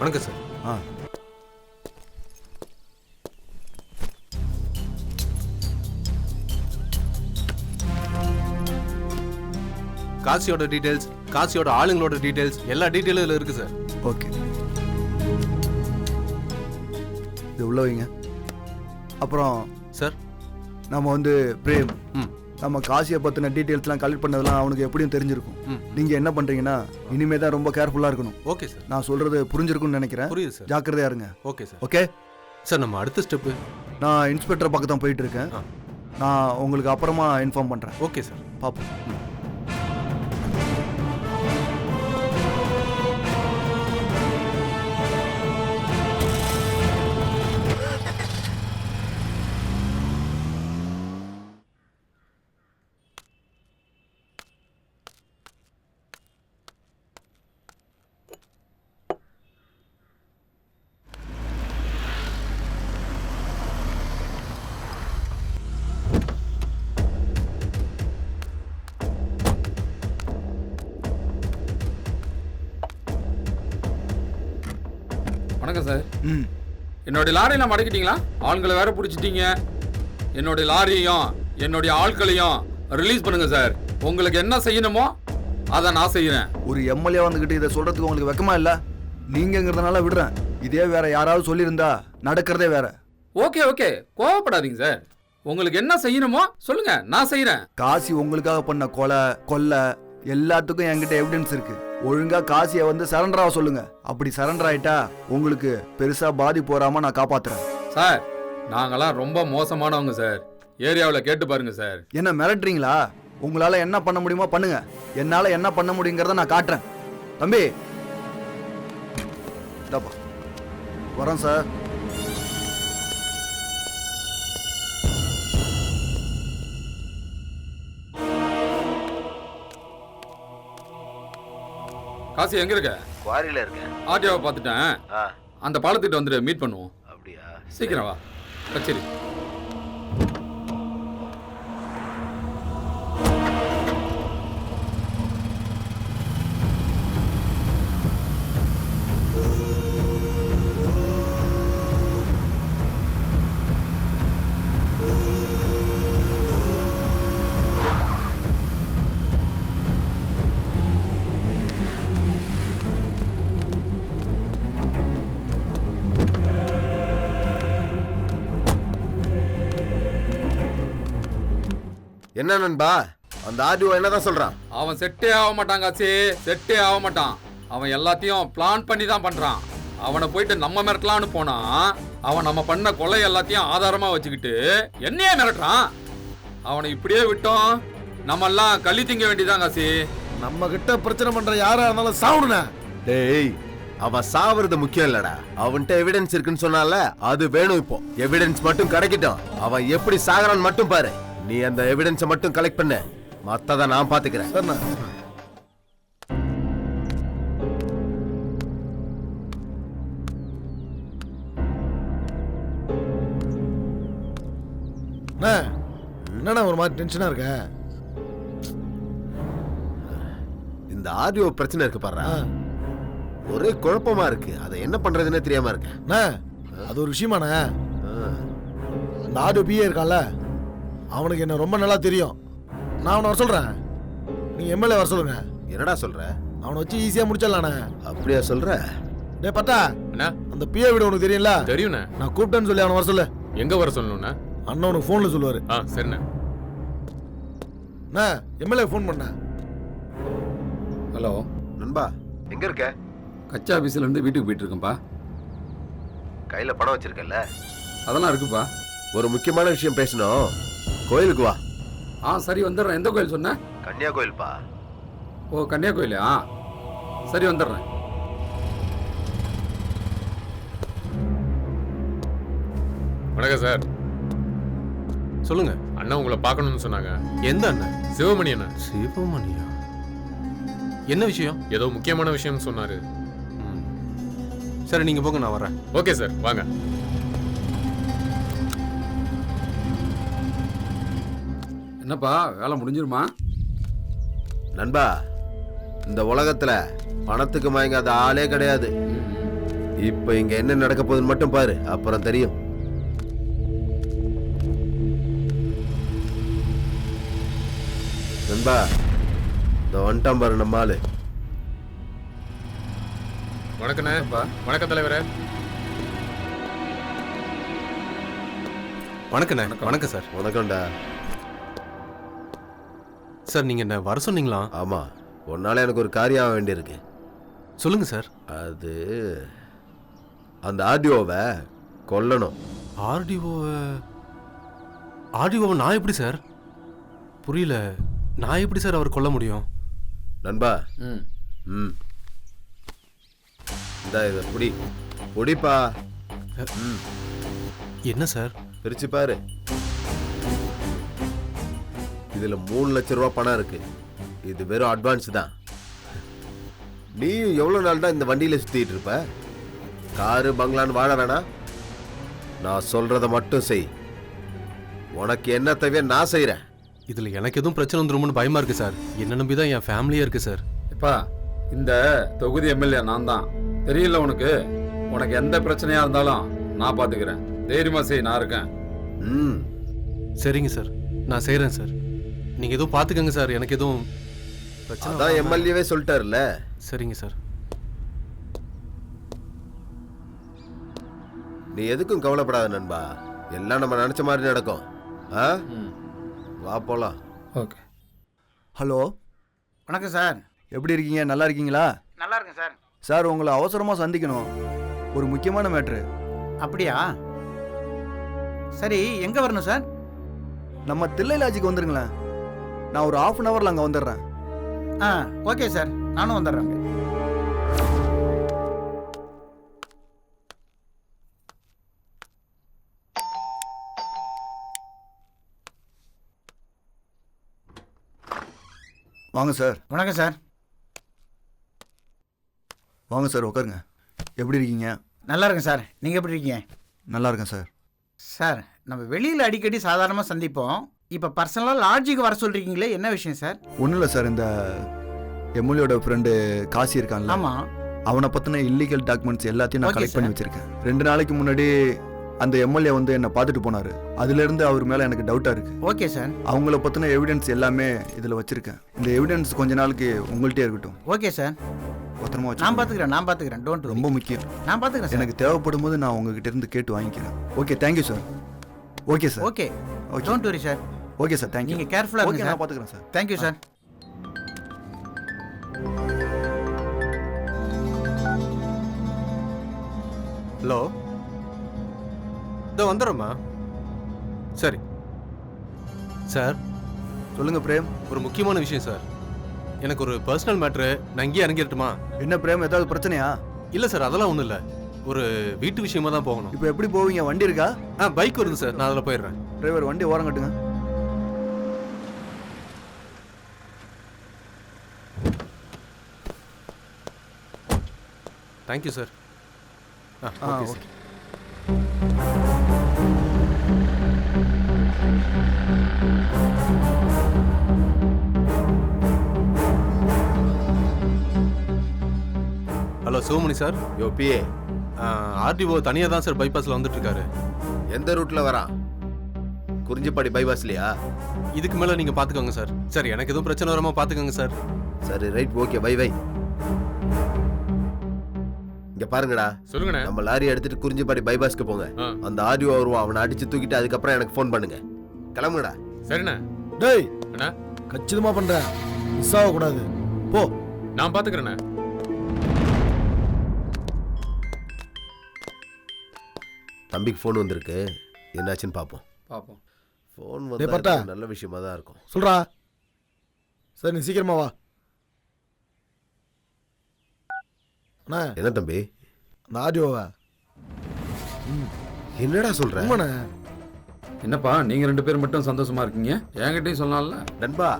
வணக்கம் சார். காசியோட டீடைல்ஸ், காசியோட ஆளுங்களோட டீடைல்ஸ், எல்லா டீடைலும் இதுல இருக்கு சார். ஓகே, இது உள்ள வைங்க. அப்புறம் சார் நம்ம வந்து பிரேம், நம்ம காசியை பற்றின டீட்டெயில்ஸ்லாம் கலெக்ட் பண்ணதெல்லாம் அவனுக்கு எப்படியும் தெரிஞ்சிருக்கும். நீங்கள் என்ன பண்ணுறீங்கன்னா இனிமே தான் ரொம்ப கேர்ஃபுல்லாக இருக்கணும். Okay sir. நான் சொல்கிறது புரிஞ்சிருக்கும்னு நினைக்கிறேன். புரியுது சார். ஜாக்கிரதையாக இருங்க. Okay sir. ஓகே சார், நம்ம அடுத்த ஸ்டெப்பு. நான் இன்ஸ்பெக்டரை பக்கம் தான் போயிட்டு இருக்கேன். நான் உங்களுக்கு அப்புறமா இன்ஃபார்ம் பண்ணுறேன். Okay sir. பார்ப்போம். வணக்கம் சார். என்னுடைய லாரியெல்லாம் மடக்கிட்டீங்களா? ஆள்களை வேற பிடிச்சிட்டீங்க. என்னுடைய லாரியையும் என்னுடைய ஆட்களையும் ரிலீஸ் பண்ணுங்க சார். உங்களுக்கு என்ன செய்யணுமோ அதை நான் செய்யறேன். ஒரு எம்எல்ஏ வந்துகிட்டு இதை சொல்றதுக்கு உங்களுக்கு வெக்கமா இல்ல? நீங்கிறதுனால விடுறேன். இதே வேற யாராவது சொல்லியிருந்தா நடக்கிறதே வேற. ஓகே ஓகே, கோவப்படாதீங்க சார். உங்களுக்கு என்ன செய்யணுமோ சொல்லுங்க, நான் செய்யறேன். காசி உங்களுக்காக பண்ண கொலை எல்லாத்துக்கும் என்கிட்ட எவிடன்ஸ் இருக்கு. ஒழுங்கா காசியை வந்து சரண்டர் ஆக சொல்லுங்க. அப்படி சரண்டர் ஆயிட்டா உங்களுக்கு பெருசா பாதிப்பு வராம நான் காப்பாத்துறேன். சார், நாங்கெல்லாம் ரொம்ப மோசமானவங்க சார். ஏரியாவில் கேட்டு பாருங்க சார். என்ன மிரட்டுறீங்களா? உங்களால என்ன பண்ண முடியுமோ பண்ணுங்க. என்னால என்ன பண்ண முடியுங்கிறத நான் காட்டுறேன். தம்பி வரோம் சார். காசி எங்க இருக்க? குவாரியில இருக்கேன். ஆர்டிஓவை பார்த்துட்டேன். அந்த பாலத்திட்ட வந்துட்டு மீட் பண்ணுவோம். அப்படியா? சீக்கிரம் வா. கச்சேரி. என்ன நண்பா, அந்த ஆர்டிஓ என்னதான் சொல்றான்? அவன் செட்டே ஆக மாட்டான் காசி, செட்டே ஆக மாட்டான். அவன் எல்லாத்தையும் பிளான் பண்ணி தான் பண்றான். அவனை போயிட்டு நம்ம மிரட்டலான்னு போனா அவன் நம்ம பண்ண கொலை எல்லாத்தையும் ஆதாரமா வச்சுக்கிட்டு என்னையே மிரட்டுறான். அவனை இப்படியே விட்டோம் நம்ம எல்லாம் களி திங்க வேண்டியதான் காசி. நம்ம கிட்ட பிரச்சனை பண்ற யாரா இருந்தாலும் சாவுடுன. டேய், அவன் சாவுறது முக்கியம் இல்லடா. அவன்கிட்ட எவிடன்ஸ் இருக்குன்னு சொன்னால அது வேணும். இப்போ எவிடன்ஸ் மட்டும் கிடைக்கட்டும். அவன் எப்படி சாகறான்னு மட்டும் பாரு. நீ அந்த எவிடன்ஸை மட்டும் கலெக்ட் பண்ண, மத்தத நான் பாத்துக்கிறேன். என்னடா ஒரு மாதிரி டென்ஷனா இருக்க? இந்த ஆடியோ பிரச்சனை இருக்கு பாரு, ஒரே குழப்பமா இருக்கு. அதை என்ன பண்றதுன்னே தெரியாம இருக்கேன். அது ஒரு விஷயமாண்ணே. அந்த ஆடியோ பிஏ இருக்கான்ல, அவனுக்கு என்ன ரொம்ப நல்லா தெரியும். நான் அவனை வர சொல்றேன். நீங்க எம்எல்ஏ வர சொல்லுங்க. என்னடா சொல்ற? அவனை வச்சு ஈஸியா முடிச்சிடலானே. அப்படியா சொல்ற? டே பத்தா, அந்த பிஏ வீடு உனக்கு தெரியும்ல? தெரியுண்ணே. நான் கூப்பிட்டேன்னு சொல்லி அவனை வர சொல்லு. எங்க வர சொல்லணும்ண்ணே? அண்ணன் உனக்கு ஃபோன்ல சொல்லுவாரு. சரிண்ணே. எம்எல்ஏ ஃபோன் பண்ண. ஹலோ நண்பா, எங்க இருக்க? கச்சா ஆபீஸ்ல இருந்து வீட்டுக்கு போயிட்டு இருக்கேன்பா. கையில பணம் வச்சிருக்கல? அதெல்லாம் இருக்குப்பா. ஒரு முக்கியமான விஷயம் பேசணும். கோயிலுக்கு வா. சரி வந்துடுறேன். எந்த கோயில் சொன்ன? கன்னியா கோயில்பா. ஓ, கன்னியா கோயிலா? சரி வந்துடுறேன். வணக்கம் சார். சொல்லுங்க. அண்ணா உங்களை பார்க்கணும்னு சொன்னாங்க. எந்த அண்ணன்? சிவமணி அண்ணா. சிவமணியா? என்ன விஷயம்? ஏதோ முக்கியமான விஷயம் சொன்னாரு. சரி நீங்க போங்க, நான் வரேன். ஓகே சார், வாங்க. என்னப்பா, வேலை முடிஞ்சிருமா? நண்பா, இந்த உலகத்துல பணத்துக்கு மயங்காத ஆளே கிடையாது. இப்ப இங்க என்ன நடக்க போகுதுன்னு மட்டும் பாரு, அப்புறம் தெரியும். நண்பா, இந்த வந்துட்டான் பாரு நம்ம ஆளு. வணக்கண்ணே. வணக்கம் தலைவரே. வணக்கண்ணே. வணக்கம் சார். வணக்கம்டா. சார் நீங்க என்ன வர சொன்னீங்களா? ஆமா, ஒன்னால எனக்கு ஒரு காரியம் ஆக வேண்டியிருக்கு. சொல்லுங்க சார். அது அந்த ஆர்டிஓவை கொல்லணும். ஆர்டிஓவை நான் எப்படி சார்? புரியல. நான் எப்படி சார் அவர் கொல்ல முடியும்? நண்பா, இந்த இதை புடிப்பா. என்ன சார்? பிரிச்சு பாரு. இதுல 3 லட்சம் ரூபாய் பணம் இருக்கு. இது வெறும் அட்வான்ஸ் தான். நீயும் எவ்வளவு நாள் தான் இந்த வண்டியில சுத்திட்டு இருப்ப? காரு பங்களான்னு வாழ வேணாம். நான் சொல்றத மட்டும் செய். உனக்கு என்ன தேவையோ நான் செய்யறேன். இதுல எனக்கு எதுவும் பிரச்சனை வந்துருமோன்னு பயமா இருக்கு சார். என்ன நம்பி தான் என் ஃபேமிலியா இருக்கு சார். இப்பா இந்த தொகுதி எம்எல்ஏ நான் தான். தெரியல உனக்கு? உனக்கு எந்த பிரச்சனையா இருந்தாலும் நான் பாத்துக்கிறேன். தைரியமா செய், நான் இருக்கேன். சரிங்க சார், நான் செய்யறேன் சார். நீங்க எதுவும் பாத்துக்கங்க சார். எனக்கு எதுவும் பிரச்சனை அதான் எம்எல்ஏவே சொல்லிட்டாருல்ல. சரிங்க சார். நீ எதுக்கும் கவலைப்படாத நண்பா. எல்லாம் நம்ம நினைச்ச மாதிரி நடக்கும். வா போலாம். ஓகே. ஹலோ, வணக்கம் சார். எப்படி இருக்கீங்க? நல்லா இருக்கீங்களா? நல்லா இருக்கேன் சார். சார், உங்களை அவசரமாக சந்திக்கணும். ஒரு முக்கியமான மேட்ரு. அப்படியா? சரி, எங்கே வரணும் சார்? நம்ம தில்லை லாட்ஜுக்கு வந்துருங்களேன். நான் ஒரு 1/2 ஹவரில் அங்கே வந்துடுறேன். ஓகே சார், நானும் வந்துடுறேங்க. வாங்க சார். வணக்கம் சார். வாங்க சார், உட்காருங்க. எப்படி இருக்கீங்க? நல்லா இருக்கேன் சார். நீங்கள் எப்படி இருக்கீங்க? நல்லா இருக்கேன் சார். சார், நம்ம வெளியில் அடிக்கடி சாதாரணமாக சந்திப்போம். இப்போ பர்சனலாக லாட்ஜுக்கு வர சொல்கிறீங்களே, என்ன விஷயம் சார்? ஒன்றும் இல்லை சார், இந்த எம்எல்ஏட ஃப்ரெண்டு காசி இருக்கான்ல, ஆமாம், அவனை பற்றின இல்லீகல் டாக்குமெண்ட்ஸ் எல்லாத்தையும் நான் கலெக்ட் பண்ணி வச்சுருக்கேன். 2 நாளைக்கு முன்னாடி அந்த எம்எல்ஏ வந்து என்னை பார்த்துட்டு போனார். அதுலேருந்து அவர் மேலே எனக்கு டவுட்டாக இருக்குது. Okay sir. அவங்கள பற்றின எவிடன்ஸ் எல்லாமே இதில் வச்சுருக்கேன். இந்த எவிடன்ஸ் கொஞ்ச நாளைக்கு உங்கள்கிட்டே இருக்கட்டும். Okay sir. பத்திரமா வச்சு. நான் பார்த்துக்கிறேன். டோன்ட். ரொம்ப முக்கியம். நான் பார்த்துக்கிறேன். எனக்கு தேவைப்படும் போது நான் உங்ககிட்ட இருந்து கேட்டு வாங்கிக்கிறேன். Okay, thank you sir. Okay sir. Okay, don't worry sir. Okay sir, thank you. நீங்கள் கேர்ஃபுல்லாக இருங்க சார். சார். பார்த்துக்கிறேன் சார். Thank you sir. ஹலோ, இதோ வந்துடுறோம்மா. சரி சார். சொல்லுங்க பிரேம். ஒரு முக்கியமான விஷயம் சார். எனக்கு ஒரு பர்சனல் மேட்ரு. நான் இங்கேயே இறங்கிடட்டுமா? என்ன பிரேம், ஏதாவது பிரச்சனையா? இல்லை சார், அதெல்லாம் ஒன்றும் இல்லை. ஒரு வீட்டு விஷயமா தான் போகணும். இப்போ எப்படி போவீங்க? வண்டி இருக்கா? பைக் வருது சார், நான் அதில் போயிடுறேன். டிரைவர், வண்டி ஓரம் கட்டுங்க. Thank you sir. Okay sir. Hello Sivamani sir. யோ பிஏ, ஆர்டிஓ தனியாக தான் சார் பைபாஸில் வந்துட்டு இருக்காரு. எந்த ரூட்ல வரான்? குறிஞ்சிப்பாடி பைபாஸ்லையா? இதுக்கு மேலே நீங்கள் பார்த்துக்கோங்க சார். சார், எனக்கு எதுவும் பிரச்சனை வராம பார்த்துக்கோங்க சார். சரி, ரைட், ஓகே, பை. இங்க பாருங்கடா. சொல்லுங்கண்ணே. நம்ம லாரி எடுத்துட்டு குறிஞ்சிப்பாடி பைபாஸ்க்கு போங்க. அந்த ஆடியோ வருவான், அவனை அடிச்சு தூக்கிட்டு அதுக்கப்புறம் எனக்கு ஃபோன் பண்ணுங்க. கிளம்புங்கடா. சரிண்ணே. டேய் அண்ணா, கச்சிதமா பண்ற, மிஸ் ஆகக்கூடாது. போ. நான் பாத்துக்கிறேண்ணே. தம்பிக்கு ஃபோன் வந்திருக்கு, என்னாச்சுன்னு பார்ப்போம். ஃபோன் வந்து நல்ல விஷயமா தான் இருக்கும். சொல்றா. சரி, நீ சீக்கிரமா வா. என்ன தம்பி? அந்த ஆடியோவா? என்னடா சொல்ற? என்னப்பா நீங்க 2 பேர் மட்டும் சந்தோஷமா இருக்கீங்க? என்கிட்டயும் சொல்லலாம்ல. நண்பா,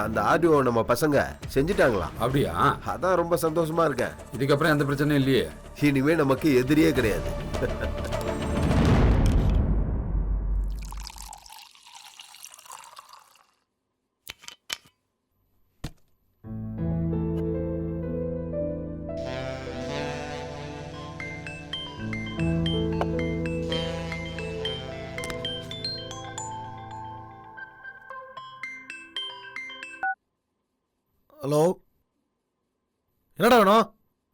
அந்த ஆடியோ நம்ம பசங்க செஞ்சுட்டாங்களா? அப்படியா? அதான் ரொம்ப சந்தோஷமா இருக்கேன். இதுக்கப்புறம் எந்த பிரச்சனையும் இல்லையே. இனிமே நமக்கு எதிரியே கிடையாது. ஹலோ, என்னடா வேணும்?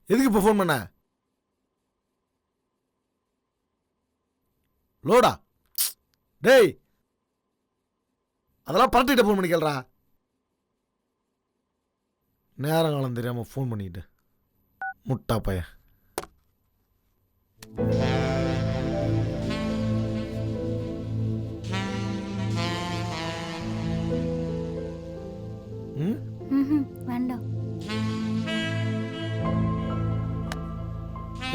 எதுக்கு இப்போ ஃபோன் பண்ண? லோடா? டேய், அதெல்லாம் பரட்டிட்ட ஃபோன் பண்ணி கேள்றா. நேரம் காலம் தெரியாமல் ஃபோன் பண்ணிக்கிட்டு முட்டா பையன். வேண்டாம்.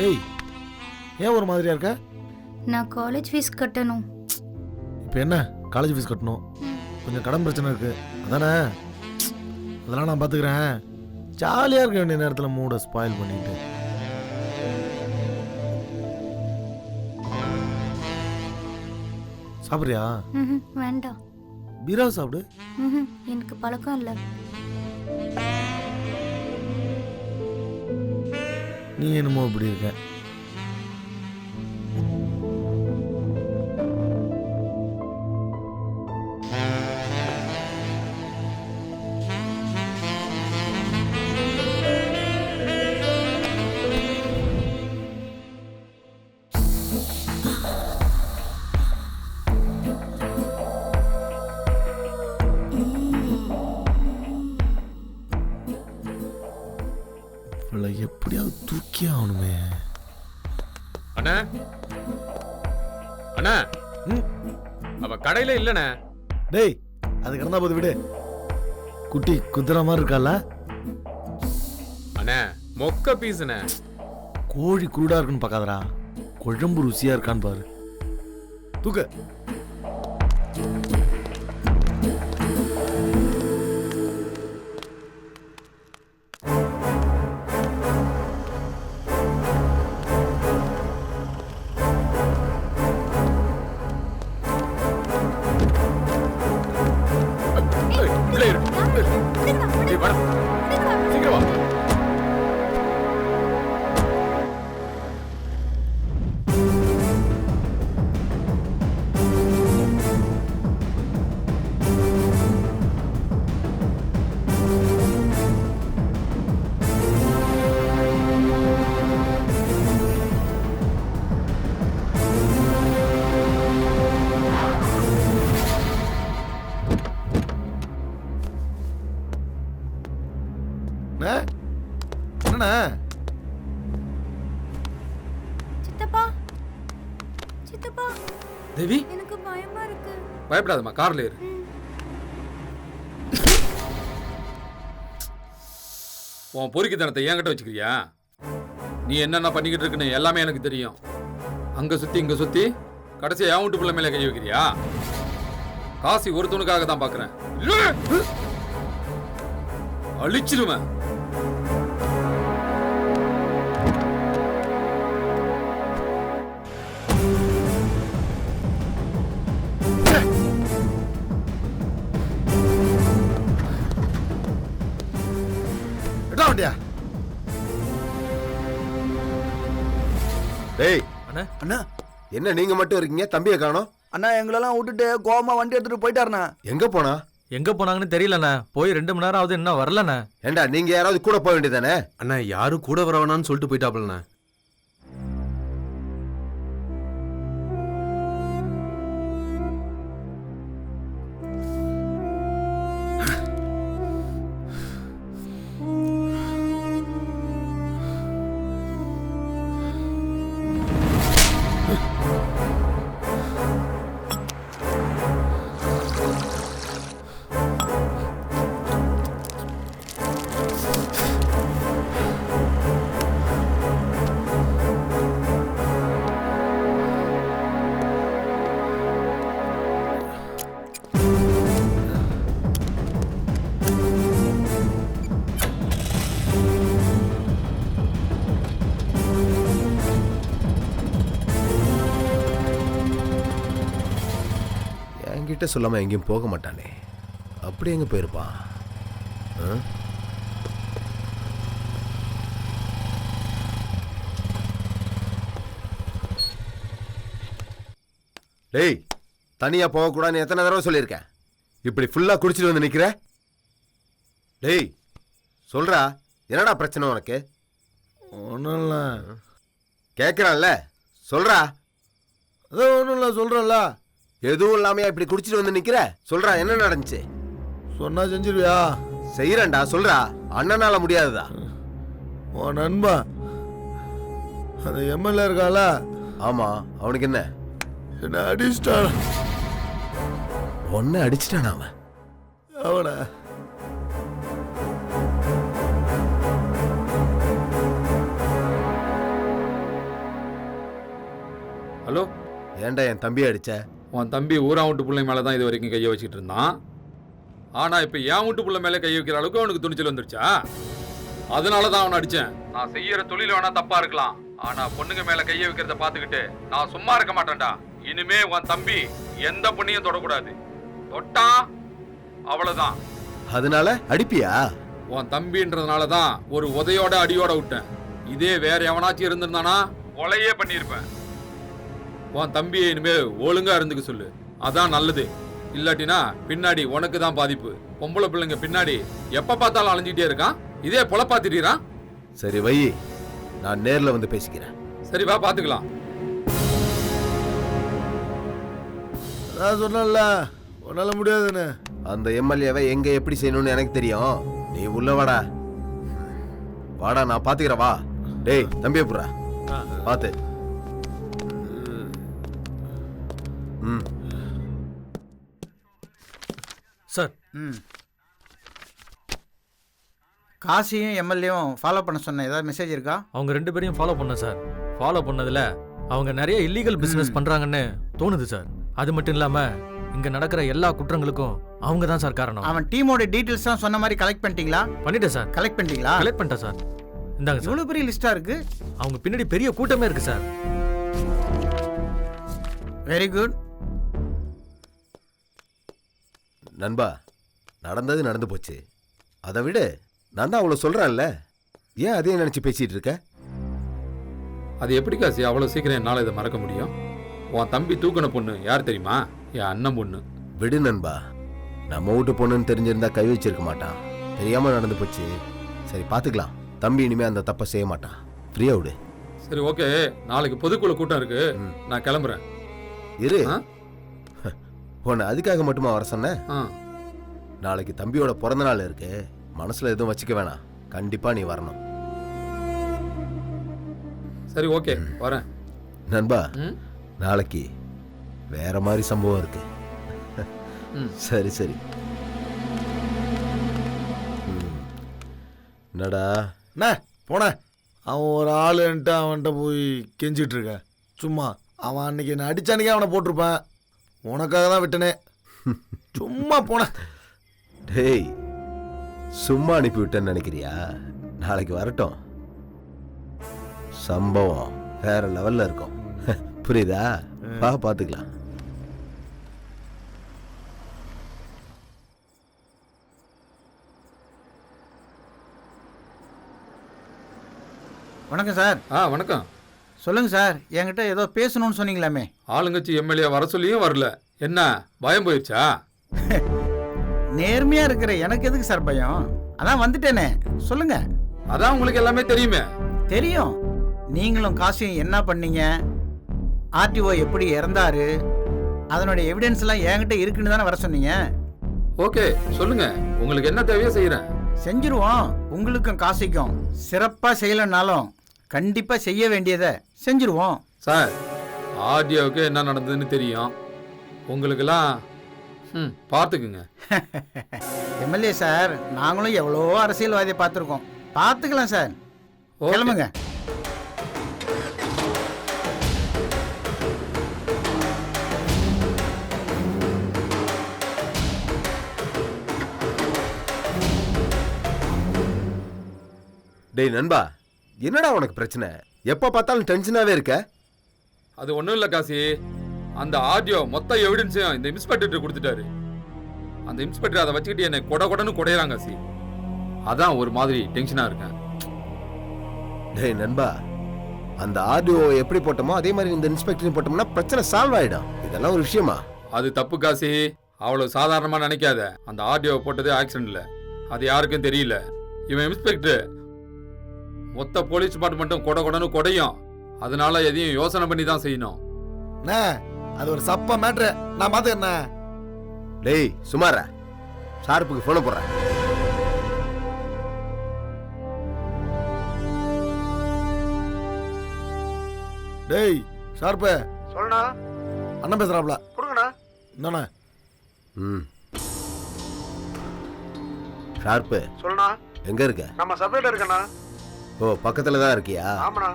ஏய், ஏன் ஒரு மாதிரியா இருக்க? நான் காலேஜ் ஃபீஸ் கட்டணும். இப்போ என்ன காலேஜ் ஃபீஸ் கட்டணும், கொஞ்சம் கடன் பிரச்சனை இருக்கு அதானே? அதெல்லாம் நான் பார்த்துக்கிறேன். ஜாலியாக இருக்க வேண்டிய நேரத்தில் மூடை ஸ்பாயில் பண்ணிட்டு. சாப்பிட்றியா? வேண்டாம். பீரா சாப்பிடு. எனக்கு பழக்கம் இல்லை. நீ என்னமோ இப்படி இருக்க. எப்படியாவது தூக்கி ஆகணுமே. அண்ணா அண்ணா, அவ கடையில இல்லண்ணே. டேய், அது கிடந்தா போது விடு. குட்டி குதிரை மாதிரி இருக்கால. அண்ணா, மொக்க பீஸ்ண்ணே. கோழி குருடா இருக்குன்னு பார்க்காதடா, குழம்பு ருசியா இருக்கான்னு பாரு. தூக்கு. என்னண்ணா? சித்தப்பா, சித்தப்பா. தேவி, எனக்கு பயமா இருக்கு. பயப்படாதம்மா, கார்ல ஏறு. உன் பொறுக்கித்தனத்தை என்கிட்ட வச்சுக்கிறியா? நீ என்னென்ன பண்ணிக்கிட்டு இருக்குன்னு எல்லாமே எனக்கு தெரியும். அங்க சுத்தி இங்க சுத்தி கடைசியா என் வீட்டு பிள்ளை மேல கை வைக்கிறியா? காசி ஒருத்தனுக்காக தான் பாக்குறேன். அழிச்சிருவேன். டேய் அண்ணா, என்ன நீங்க மட்டும் இருக்கீங்க, தம்பியை காணோம்? அண்ணா எங்களெல்லாம் விட்டுட்டு கோவமா வண்டி எடுத்துட்டு போயிட்டாருண்ணா. எங்க போனா? எங்க போனாங்கன்னு தெரியலண்ணா. போய் 2 மணி நேரம் ஆகுது, இன்னும் வரலண்ணா. ஏண்டா, நீங்க யாராவது கூட போக வேண்டியதானே? அண்ணா, யாரும் கூட வர வேணாம்னு சொல்லிட்டு போயிட்டாப்லண்ணா. என்கிட்ட சொல்லாம எங்கேயும் போக மாட்டானே, அப்படி எங்க போயிருப்பான்? டேய், தனியா போகக்கூடாதுன்னு எத்தனை தடவை சொல்லியிருக்கேன். இப்படி ஃபுல்லா குடிச்சிட்டு வந்து நிக்கிற? டேய், சொல்றா, என்னடா பிரச்சனை உனக்கு? ஒன்றும் இல்லை. கேட்குறான்ல, சொல்றா. அதான் ஒன்றும் இல்லை சொல்கிறேன்ல. எதுவும் இல்லாமையா இப்படி குடிச்சிட்டு வந்து நிக்கிற? சொல்றா, என்ன நடந்துச்சு? சொன்னா செஞ்சிருவியா? செய்யறேன்டா, சொல்றா. அண்ணனால முடியாதுதா. உன் நண்பா அந்த எம்எல்ஏ இருக்கால? ஆமா, அவனுக்கு என்ன? என்ன அடிச்சிட்டான். ஒன்னு அடிச்சிட்டான் அவன். அவனை ஹலோ, ஏன்டா என் தம்பி அடிச்ச? உன் தம்பி ஊரா வீட்டு பிள்ளை மேலே தான் இது வரைக்கும் கையை வச்சுட்டு இருந்தான். ஆனால் இப்போ என் வீட்டு பிள்ளை மேலே கையை வைக்கிற அளவுக்கு அவனுக்கு துணிச்சல் வந்துருச்சா? அதனால தான் அவனை அடித்தேன். நான் செய்யற தொழில் வேணா தப்பா இருக்கலாம், ஆனால் பொண்ணுங்க மேலே கையை வைக்கிறத பார்த்துக்கிட்டு நான் சும்மா இருக்க மாட்டேன்டா. இனிமே உன் தம்பி எந்த பொண்ணையும் தொடக்கூடாது. தொட்டா அவ்வளோதான். அதனால அடிப்பியா? உன் தம்பின்றதுனால தான் ஒரு உதையோட அடியோட விட்டேன். இதே வேற எவனாச்சும் இருந்திருந்தானா கொலையே பண்ணியிருப்பேன். உன் தம்பியை இனிமேல் ஒழுங்கா இருந்துக்க சொல்லு, அதான் நல்லது. இல்லாட்டினா பின்னாடி உனக்கு தான் பாதிப்பு. பொம்பளை பிள்ளைங்க பின்னாடி எப்ப பார்த்தாலும் அலைஞ்சிட்டே இருக்கான், இதே பொழப்பாத்திட்டான். சரி வை, நான் நேர்ல வந்து பேசிக்கிறேன். சரி வா, பாத்துக்கலாம். நான் சொன்னல உன்னால முடியாதுன்னு. அந்த எம்எல்ஏவை எங்க எப்படி செய்யணும்னு எனக்கு தெரியும். நீ உள்ள வாடா. வாடா, நான் பாத்துக்கிறேன். வா. டேய் தம்பியை புறா பாத்து. சார். காசியும் எம்எல்ஏவும் ஃபாலோ பண்ண சொன்ன ஏதாவது மெசேஜ் இருக்கா? அவங்க 2 பேரையும் ஃபாலோ பண்ண சார். ஃபாலோ பண்ணதுல அவங்க நிறைய இல்லீகல் பிசினஸ் பண்றாங்கன்னு தோணுது சார். அது மட்டும் இல்லாம இங்க நடக்கிற எல்லா குற்றங்களுக்கும் அவங்க தான் சார் காரணம். அவன் டீமோட டீடைல்ஸ் தான் சொன்ன மாதிரி கலெக்ட் பண்ணிட்டீங்களா? பண்ணிட்டேன் சார். கலெக்ட் பண்ணிட்டீங்களா? கலெக்ட் பண்ணிட்டேன் சார். இந்தாங்க சார். இவ்வளவு பெரிய லிஸ்டா இருக்கு. அவங்க பின்னாடி பெரிய கூட்டமே இருக்கு சார். Very good. நண்பா, நடந்தது நடந்து போச்சு. அதை விட நான் தான் அவ்வளோ சொல்கிறேன்ல, ஏன் அதே நினச்சி பேசிகிட்டு இருக்க? அது எப்படி காசி அவ்வளோ சீக்கிரம் என்னால் இதை மறக்க முடியும்? உன் தம்பி தூக்கின பொண்ணு யார் தெரியுமா? என் அண்ணன் பொண்ணு. விடு நண்பா, நம்ம வீட்டு பொண்ணுன்னு தெரிஞ்சிருந்தா கை வச்சிருக்க மாட்டான். தெரியாமல் நடந்து போச்சு. சரி பார்த்துக்கலாம். தம்பி இனிமே அந்த தப்பை செய்ய மாட்டான். ஃப்ரீயா விடு. சரி ஓகே, நாளைக்கு பொதுக்குழு கூட்டம் இருக்கு, நான் கிளம்புறேன். இரு. உன்னை அதுக்காக மட்டுமா வர சொன்னேன்? நாளைக்கு தம்பியோட பிறந்த நாள் இருக்கு, மனசுல எதுவும் வச்சுக்க வேணாம். கண்டிப்பா நீ வரணும். சரி ஓகே, வரேன். நண்பா, நாளைக்கு வேற மாதிரி சம்பவம் இருக்கு. சரி சரி. என்னடா போன அவன் ஒரு ஆளுன்ட்டு அவன்கிட்ட போய் கெஞ்சிட்டு இருக்க. சும்மா அவன் அன்னைக்கு என்ன அடிச்சானிக்கே அவனை போட்டிருப்பான். உனக்காக தான் விட்டனே. சும்மா போன. டேய், சும்மா அனுப்பி விட்டேன்னு நினைக்கிறியா? நாளைக்கு வரட்டும், சம்பவம் வேற லெவல்ல இருக்கும். புரியுதா? வா பார்த்துக்கலாம். வணக்கம் சார். வணக்கம். சொல்லுங்க சார், என்கிட்ட ஏதோ பேசணும்னு சொன்னீங்களாமே. ஆளுங்கட்சி எம்எல்ஏ வர சொல்லியும் வரல, என்ன பயம் போயிடுச்சா? நேர்மையா இருக்கிற எனக்கு எதுக்கு சார் பயம்? அதான் வந்துட்டேனே. சொல்லுங்க. அதான் உங்களுக்கு எல்லாமே தெரியுமே. தெரியும். நீங்களும் காசியும் என்ன பண்ணீங்க, ஆர்டிஓ எப்படி இறந்தாரு, அதனுடைய எவிடன்ஸ் எல்லாம் என்கிட்ட இருக்குன்னு தானே வர சொன்னீங்க. ஓகே சொல்லுங்க, உங்களுக்கு என்ன தேவையோ செய்யறேன். செஞ்சிருவோம். உங்களுக்கும் காசிக்கும் சிறப்பா செய்யலனாலும் கண்டிப்பா செய்ய வேண்டியதை செஞ்சிருவோம். சார், ஆர்டிஓவுக்கு என்ன நடந்ததுன்னு தெரியும். உங்களுக்கெல்லாம் பார்த்துக்குங்க. எம்எல்ஏ சார், நாங்களும் எவ்வளோ அரசியல்வாதியை பார்த்துருக்கோம். பார்த்துக்கலாம் சார். கிளம்புங்க. டேய் நண்பா, என்னடா உனக்கு பிரச்சனை? எப்போ பார்த்தாலும் டென்ஷனாகவே இருக்க. அது ஒன்றும் இல்லை காசி, அந்த ஆடியோ மொத்த எவிடன்ஸையும் இந்த இன்ஸ்பெக்டர் கொடுத்துட்டாரு. அந்த இன்ஸ்பெக்டர் அதை வச்சுக்கிட்டு என்னை கொடன்னு குடையிறாங்க காசி. அதான் ஒரு மாதிரி டென்ஷனாக இருக்கேன். டேய் நண்பா, அந்த ஆடியோ எப்படி போட்டோமோ அதே மாதிரி இந்த இன்ஸ்பெக்டரையும் போட்டோம்னா பிரச்சனை சால்வ் ஆகிடும். இதெல்லாம் ஒரு விஷயமா? அது தப்பு காசி, அவ்வளோ சாதாரணமாக நினைக்காத. அந்த ஆடியோ போட்டது ஆக்சிடென்ட்ல, அது யாருக்கும் தெரியல. இவன் இன்ஸ்பெக்டர். மொத்த போலீஸ் டிபார்ட்மெண்ட்டும் கொடன்னு கொடையும். அதனால எதையும் யோசனை பண்ணி தான் செய்யணும். அண்ணே, அது ஒரு சப்ப மேட்ரு. நான் பாத்துக்கிறேன். டேய் சுமாரா, ஷார்ப்புக்கு போன போடுறேன். டேய் ஷார்ப்பு, சொல்லுண்ணா. அண்ணன் பேசுறாப்ல. கொடுங்கண்ணா. இந்தாண்ணா. ஷார்ப்பு, சொல்லுண்ணா. எங்க இருக்க? நம்ம சப்வேல இருக்கண்ணா. ஓ, பக்கத்துல தான் இருக்கியா? ஆமாண்ணா.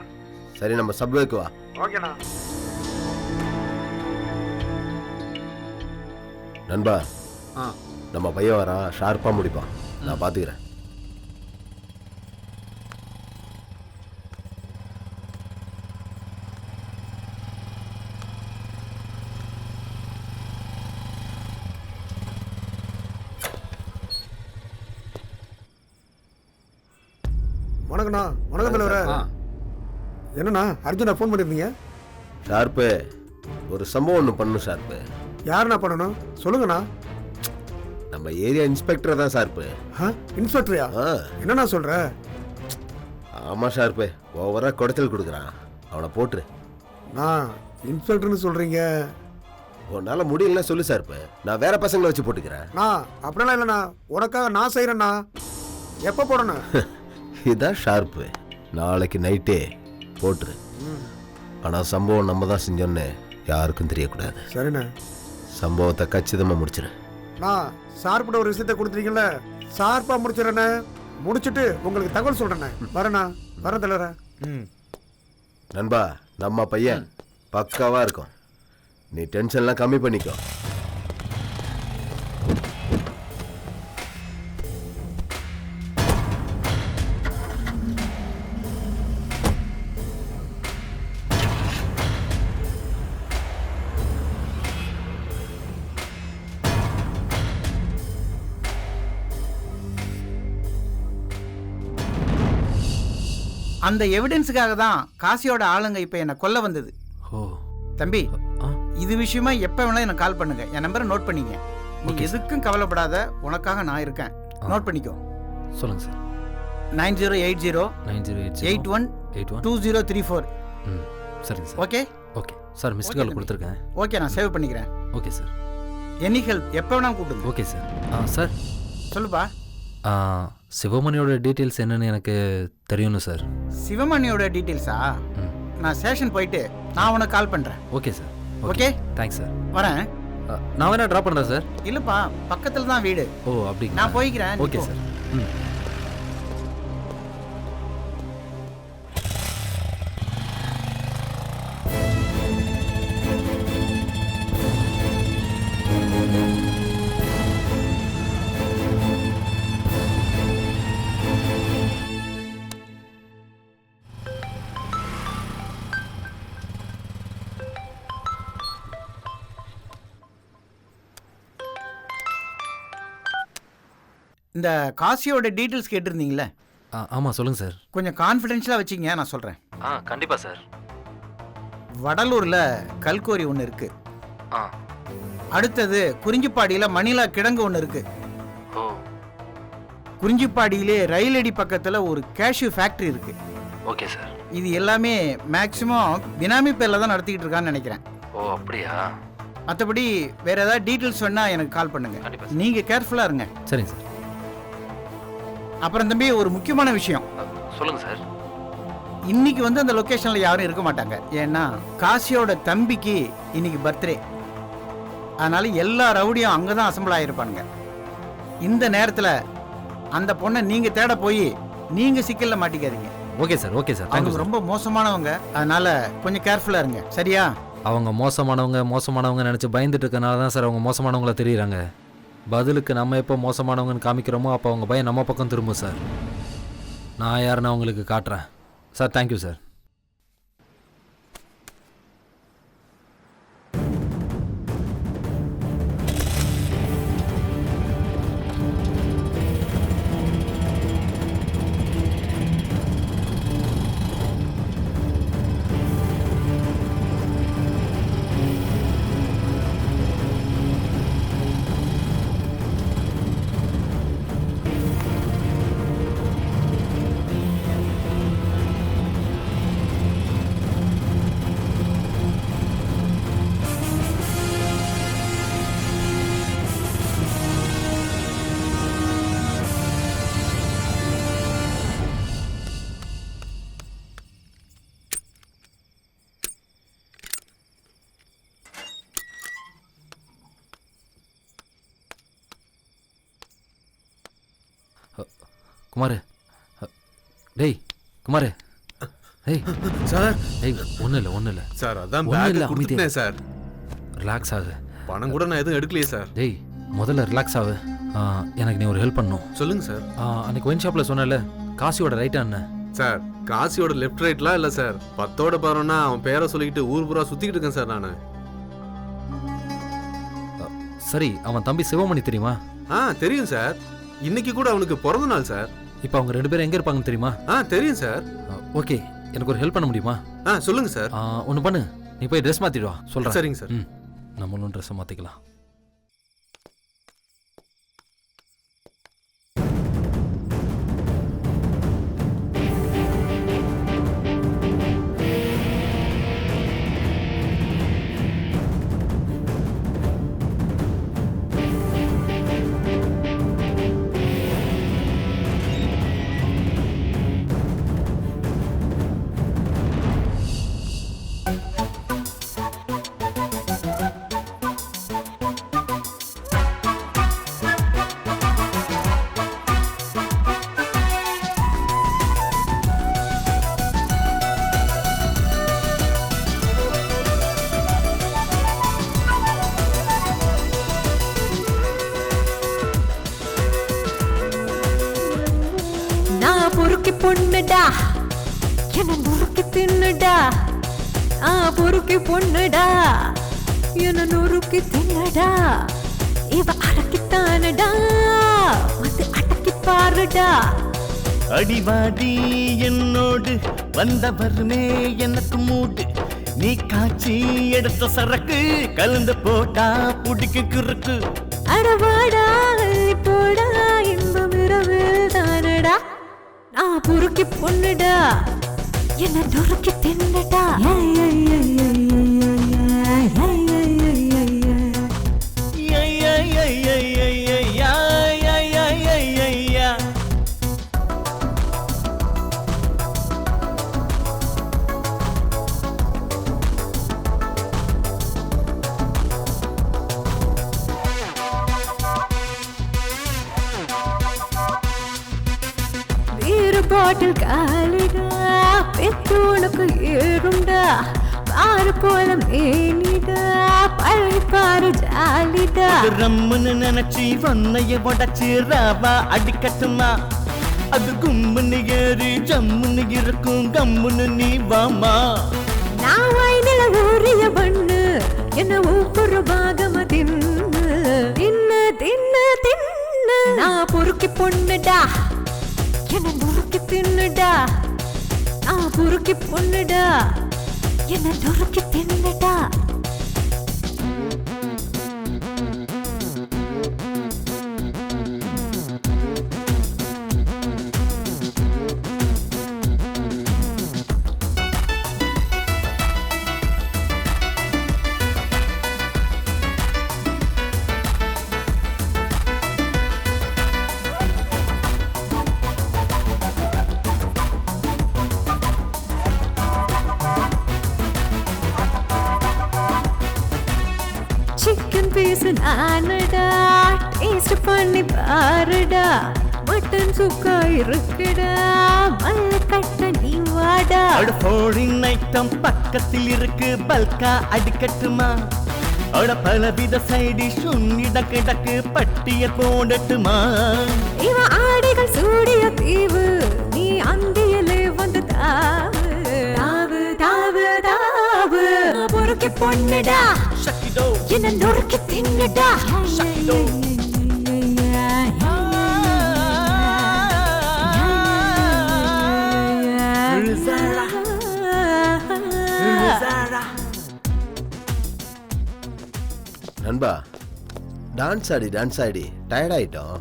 சரி, நம்ம சப்வேக்கு வா. ஓகேண்ணா. நண்பா, நம்ம பையன் வரான், ஷார்ப்பா முடிப்பான். நான் பாத்துக்கிறேன். வணக்கண்ணா. வணக்கம் தலைவரே. என்னண்ணா அர்ஜுனா ஃபோன் பண்ணிருந்தீங்க? ஷார்ப்பு, ஒரு சம்பவம் ஒன்று பண்ணணும் ஷார்ப்பு. யாருண்ணா பண்ணணும்? சொல்லுங்கண்ணா. நம்ம ஏரியா இன்ஸ்பெக்டர் தான் ஷார்ப்பு. இன்ஸ்பெக்டரியா? என்னண்ணா சொல்ற? ஆமா ஷார்ப்பு, ஓவரா குடைச்சல் கொடுக்குறான். அவனை போட்டுரு. நான் இன்ஸ்பெக்டர்னு சொல்றீங்க. உன்னால முடியலன்னா சொல்லு ஷார்ப்பு, நான் வேற பசங்களை வச்சு போட்டுக்கிறேன். அப்படிலாம் இல்லைண்ணா, உனக்காக நான் செய்யறேண்ணா. எப்போ போடணும்? இதான் ஷார்ப்பு. நாளைக்கு நைட்டே போட்டுரு. ஆனால் சம்பவம் நம்ம தான் செஞ்சோன்னு யாருக்கும் தெரியக்கூடாது. சரிண்ணா. சம்பவத்தை கச்சிதமாக முடிச்சிரு. நான் ஷார்ப்பிட ஒரு விஷயத்தை கொடுத்துருக்கீங்களே, ஷார்ப்பா முடிச்சிடறேண்ணே. முடிச்சுட்டு உங்களுக்கு தகவல் சொல்றேண்ணே. வரேண்ணா. வரேன் தலைவரே. நண்பா, நம்ம பையன் பக்காவா இருக்கும். நீ டென்ஷன்லாம் கம்மி பண்ணிக்கோ. அந்த எவிடன்ஸுக்காக தான் காசியோட ஆளுங்க இப்போ என்னை கொல்ல வந்தது. தம்பி, இது விஷயமா எப்போ வேணாலும் எனக்கு கால் பண்ணுங்க. என் நம்பரை நோட் பண்ணிக்க. நீ எதுக்கும் கவலைப்படாத, உனக்காக நான் இருக்கேன். நோட் பண்ணிக்கோ. சொல்லுங்க சார். 9080812034. சரிங்க sir. Okay okay sir. Mist கால் கொடுத்துருக்கேன். ஓகே, நான் சேவ் பண்ணிக்கிறேன். Okay sir. எனி ஹெல்ப் எப்போ வேணாலும் கூப்பிடுங்க. Okay sir. சார் சொல்லுப்பா. சிவமணியோட டீட்டெயில்ஸ் என்னன்னு எனக்கு தெரியணும் சார். சிவமணியோட டீட்டெயில்ஸா? நான் ஸ்டேஷன் போயிட்டு நான் உனக்கு கால் பண்ணுறேன். Okay sir. Okay, thanks sir. வரேன். நான் வேணா ட்ராப் பண்ணுறேன் சார். இல்லைப்பா, பக்கத்தில் தான் வீடு. ஓ, அப்படி. நான் போய்க்கிறேன். Okay sir. இந்த காசியோட டீட்டெயில்ஸ் கேட்டிருந்தீங்களே? ஆமாம், சொல்லுங்கள் சார். கொஞ்சம் கான்ஃபிடென்ஷியலாக வச்சுங்க, நான் சொல்கிறேன். கண்டிப்பாக சார். வடலூரில் கல்கோரி ஒன்று இருக்குது. அடுத்தது குறிஞ்சிப்பாடியில் மணிலா கிடங்கு ஒன்று இருக்குது. குறிஞ்சிப்பாடியிலே ரயிலடி பக்கத்தில் ஒரு கேஷ்யூ ஃபேக்ட்ரி இருக்குது. Okay sir. இது எல்லாமே மேக்ஸிமம் பினாமி பேரில் தான் நடத்திக்கிட்டு இருக்கான்னு நினைக்கிறேன். ஓ, அப்படியா? மற்றபடி வேறு ஏதாவது டீட்டெயில்ஸ் வேணால் எனக்கு கால் பண்ணுங்கள். நீங்கள் கேர்ஃபுல்லாக இருங்க. சரிங்க சார். அப்புறம் தம்பி, ஒரு முக்கியமான விஷயம். சொல்லுங்கள் சார். இன்னைக்கு வந்து அந்த லொக்கேஷனில் யாரும் இருக்க மாட்டாங்க. ஏன்னா காசியோட தம்பிக்கு இன்னைக்கு பர்த்டே. அதனால எல்லா ரவுடியும் அங்கே தான் அசம்பிள் ஆகிருப்பானுங்க. இந்த நேரத்தில் அந்த பொண்ணை நீங்கள் தேட போய் நீங்கள் சிக்கலில் மாட்டிக்காதீங்க. Okay sir. Okay sir. அவங்க ரொம்ப மோசமானவங்க. அதனால கொஞ்சம் கேர்ஃபுல்லாக இருங்க. சரியா? அவங்க மோசமானவங்க நினச்சி பயந்துட்டு இருக்கனால தான் சார் அவங்க மோசமானவங்கள தெரியுறாங்க. பதிலுக்கு நம்ம எப்போ மோசமானவங்கன்னு காமிக்கிறோமோ அப்போ அவங்க பயம் நம்ம பக்கம் திரும்பும் சார். நான் யாருன்னு அவங்களுக்கு காட்டுறேன் சார். Thank you sir. குமார். டேய் குமார். டேய் சார். டேய் ஒன்றும் இல்லை சார், அதான் பேக் கொடுத்துட்டேன் சார். ரிலாக்ஸ் ஆகு. பணம் கூட நான் எதுவும் எடுக்கலையே சார். டேய் முதல்ல ரிலாக்ஸ் ஆகு. எனக்கு நீ ஒரு ஹெல்ப் பண்ணணும். சொல்லுங்க சார். அன்னைக்கு ஒயின் ஷாப்பில் சொன்னல காசியோட ரைட்டா என்ன சார்? காசியோட லெஃப்ட் ரைட்லாம் இல்லை சார். 10ஓட பாருன்னா அவன் பேரை சொல்லிக்கிட்டு ஊர் பூரா சுற்றிக்கிட்டு இருக்கேன் சார் நான். சரி, அவன் தம்பி சிவமணி தெரியுமா? தெரியும் சார். இன்னைக்கு கூட அவனுக்கு பிறந்த நாள் சார். இப்போ அவங்க 2 பேரும் எங்கே இருப்பாங்கன்னு தெரியுமா? தெரியும் சார். ஓகே, எனக்கு ஒரு ஹெல்ப் பண்ண முடியுமா? சொல்லுங்க சார். ஒன்று பண்ணு, நீ போய் ட்ரெஸ் மாற்றிடுவா சொல்கிறேன். சரிங்க சார். நம்மளும் ட்ரெஸ்ஸை மாற்றிக்கலாம். பொறுக்கி பொண்ணுடா என்ன நொறுக்கி தின்னுடா. பொறுக்கி பொண்ணுடா என்ன நொறுக்கி தின்னுடா. இவ அடக்கித்தானடா வந்து அடக்கி பாருடா. அடிவாடி என்னோடு வந்தவருமே எனக்கு மூடு. நீ காட்சி எடுத்த சரக்கு கலந்து போட்டா புடிக்கு குறுக்கு. அடவாடா போடா இன்பம் இரவில் தானடா. பொறுக்கி பொண்ணுடா என்ன நொறுக்கி தின்னுடா. பாட்டில் காலிடா பெற்றோனுக்கு ஏறும்டா. பாரு போல மேனிடா பழனி பாரு ஜாலிடா. ரம்முன்னு நினைச்சி வண்ணைய உடச்சி ராவா அடிக்கட்டுமா. அது கும்முன்னு ஏறி ஜம்முன்னு இருக்கும் கம்முன்னு நீ வாமா. நான் வாய்நில ஊறிய பண்ணு என்ன ஒவ்வொரு பாகமா தின்னு தின்னு தின்னு தின்னு. நான் பொறுக்கி பொண்ணுடா என்ன நொறுக்கி தின்னுடா. பொறுக்கி பொண்ணுடா என்ன நொறுக்கி தின்னுடா. சிக்கன் பீஸ் நானடா டேஸ்ட் பண்ணி பாருடா. மட்டன் சுக்கா இருக்குடா மல்ல கட்ட நீ வாடா. ஃபோரின் ஐட்டம் பக்கத்தில் இருக்கு பல்கா அடிக்கட்டுமா. பலவித சைடிஷ் உன்னிட கிடக்கு பட்டிய போடட்டுமா. இவ ஆடைகள் சூடிய தீவு நீ அந்தியிலே வந்து தாவு தாவு தாவு தாவு. பொறுக்கி பொண்ணுடா என்ன நொறுக்கி தின்னுடா. நண்பா, டான்ஸ் ஆடி டயர்ட் ஆயிட்டோம்.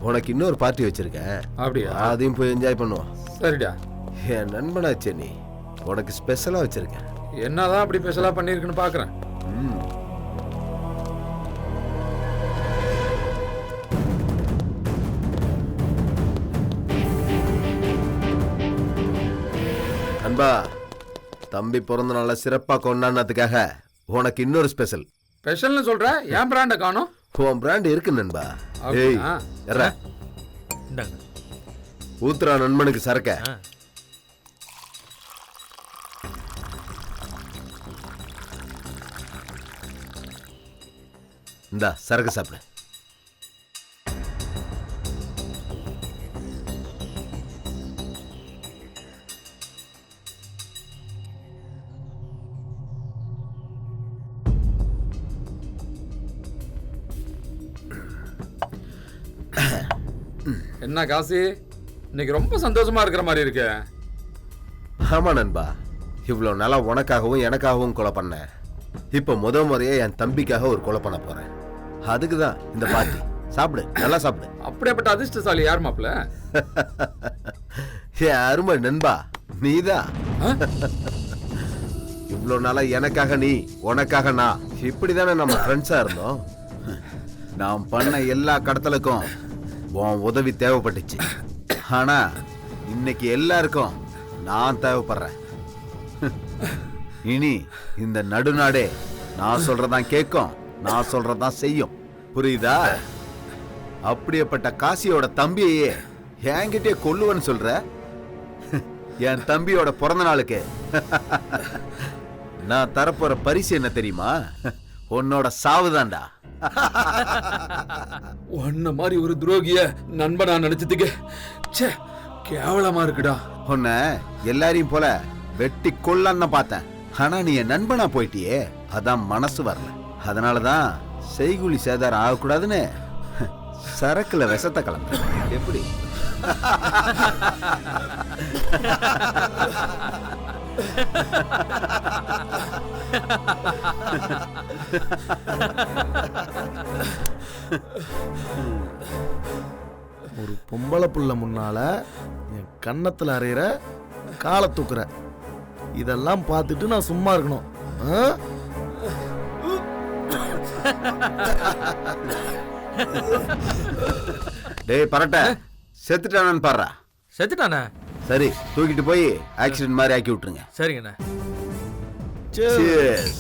உனக்கு இன்னொரு பார்ட்டி வச்சிருக்கேன். அப்படியா? அதையும் போய் என்ஜாய் பண்ணுவோம். சரிடா. என் நண்பனாச்சே நீ, உனக்கு ஸ்பெஷலா வச்சிருக்கேன். என்னதான் அப்படி ஸ்பெஷலா பண்ணிருக்குன்னு பாக்குறேன். நண்பா, தம்பி பிறந்த நாள சிறப்பா கொண்டாடுனதுக்காக உனக்கு இன்னொரு ஸ்பெஷல். ஸ்பெஷல்னு சொல்ற, ஏன் பிராண்ட காணோம்? உன் பிராண்ட் இருக்கு நண்பா. ஏய், எற. ஊத்துறா நண்பனுக்கு சரக்க. இந்தா சரக்கு சாப்பிடு. என்ன காசி, இன்னைக்கு ரொம்ப சந்தோஷமா இருக்கிற மாதிரி இருக்கு. ஆமா நண்பா, இவ்வளவு நாளா உனக்காகவும் எனக்காகவும் கொலை பண்ணேன். இப்ப முறையே என் தம்பிக்காக ஒரு கொலை பண்ண போறேன். அதுக்குதான் இந்த பார்ட்டி. சாப்பிடு, நல்லா சாப்பிடு. அப்படியேப்பட்ட அதிர்ஷ்டசாலி யார் மாப்ள? என் அருமை நண்பா, நீதான். இவ்வளவு நாளா எனக்காக நீ, உனக்காக நான், இப்படிதானே நம்ம ஃப்ரெண்ட்ஸா இருந்தோம். நான் பண்ண எல்லா கடத்தலுக்கும் உன் உதவி தேவைப்பட்டுச்சு. ஆனா இன்னைக்கு எல்லாருக்கும் நான் தேவைப்படுறேன். இனி இந்த நடுநாடே நான் சொல்றதான் கேட்கும், நான் சொல்றதான் செய்யும். புரியுதா? அப்படியேப்பட்ட காசியோட தம்பியையே என்கிட்டே கொல்லுவன்னு சொல்ற. என் தம்பியோட பிறந்த நாளுக்கு நான் தரப்போற பரிசு என்ன தெரியுமா? உன்னோட சாவுதான்டா. உன்ன மாதிரி ஒரு துரோகிய நண்பனா நினைச்சதுக்கு கேவலமா இருக்குடா. உன்ன எல்லாரையும் போல வெட்டி கொல்லான்னு பார்த்தேன். ஆனா நீ என் நண்பனா போயிட்டியே, அதான் மனசு வரல. அதனாலதான் செய்குலி சேதாரம் ஆகக்கூடாதுன்னு சரக்குல விஷத்தை கலந்து. எப்படி? ஒரு பொம்பளை புள்ள முன்னால என் கன்னத்துல அறையிற காலை தூக்குற, இதெல்லாம் பார்த்துட்டு நான் சும்மா இருக்கணும்? டேய் பரட்ட, செத்துட்டானு பாடுறா. செத்துட்டானே? சரி, தூக்கிட்டு போய் ஆக்சிடென்ட் மாதிரி ஆக்கி விட்டுருங்க. சரிங்கண்ணா. Cheers.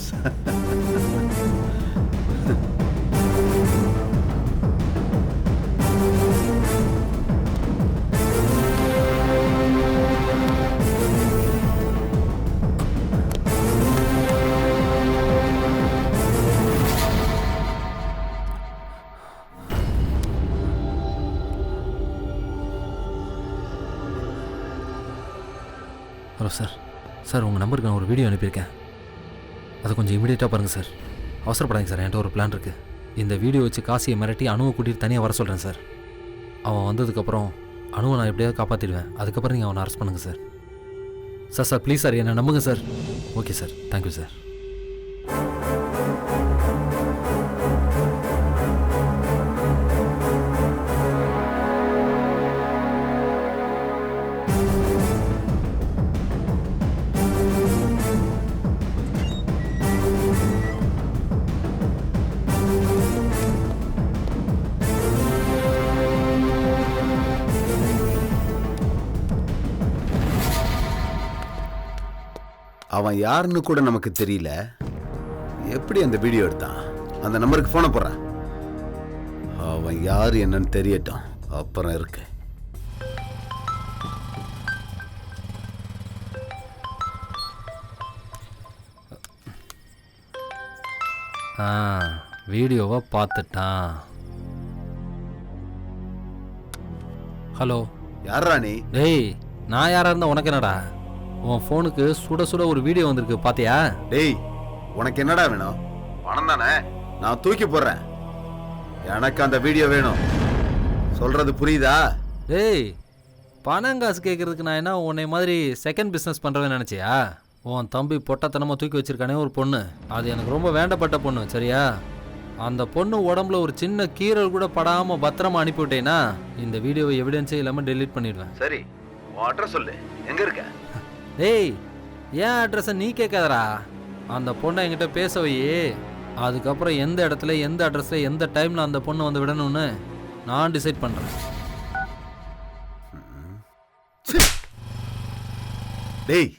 Hello sir. சார் உங்கள் நம்பருக்கு நான் ஒரு வீடியோ அனுப்பியிருக்கேன். அதை கொஞ்சம் இமீடியட்டாக பாருங்கள் சார். அவசரப்படாதீங்க சார், என்கிட்ட ஒரு பிளான் இருக்குது. இந்த வீடியோ வச்சு காசியை மிரட்டி அணுவை கூட்டிகிட்டு தனியாக வர சொல்கிறேன் சார். அவன் வந்ததுக்கப்புறம் அணுவை நான் எப்படியாவது காப்பாற்றிடுவேன். அதுக்கப்புறம் நீங்கள் அவனை அரெஸ்ட் பண்ணுங்கள் sir. Sir sir please sir, என்னை நம்புங்க sir. Okay sir, thank you sir. அவன் யாருன்னு கூட நமக்கு தெரியல. எப்படி அந்த வீடியோ எடுத்தான்? அந்த நம்பருக்கு போன போடுறான். அவன் யாரு என்னன்னு தெரியட்டும், அப்புறம் இருக்கு. வீடியோவை பார்த்துட்டான். ஹலோ, யாரா நீ? டேய், நான் யாரா இருந்தா உனக்கு என்னடா? உன் ஃபோனுக்கு சுட சுட ஒரு வீடியோ வந்திருக்கு, பாத்தியா? டேய், உனக்கு என்னடா வேணும்? பணம் தானே? நான் தூக்கி போடுறேன். எனக்கு அந்த வீடியோ வேணும். சொல்றது புரியுதா? டேய், பணம் காசு கேட்கறதுக்கு நான் என்ன உன்னை மாதிரி செகண்ட் பிஸ்னஸ் பண்ணுறேன்னு நினச்சியா? உன் தம்பி பொட்டத்தனமாக தூக்கி வச்சிருக்கானே ஒரு பொண்ணு, அது எனக்கு ரொம்ப வேண்டப்பட்ட பொண்ணு, சரியா? அந்த பொண்ணு உடம்புல ஒரு சின்ன கீரல் கூட படாமல் பத்திரமா அனுப்பிவிட்டேன்னா இந்த வீடியோவை எவிடன்ஸே இல்லாமல் டெலீட் பண்ணிடுவேன். சரி, உன் அட்ரஸ் சொல்லு, எங்க இருக்க? டேய், ஏன் அட்ரஸை நீ கேட்காதடா, அந்த பொண்ணை என்கிட்ட பேச வையே. அதுக்கப்புறம் எந்த இடத்துல, எந்த அட்ரஸில், எந்த டைமில் அந்த பொண்ணை வந்து விடணும்னு நான் டிசைட் பண்ணுறேன். டேய்,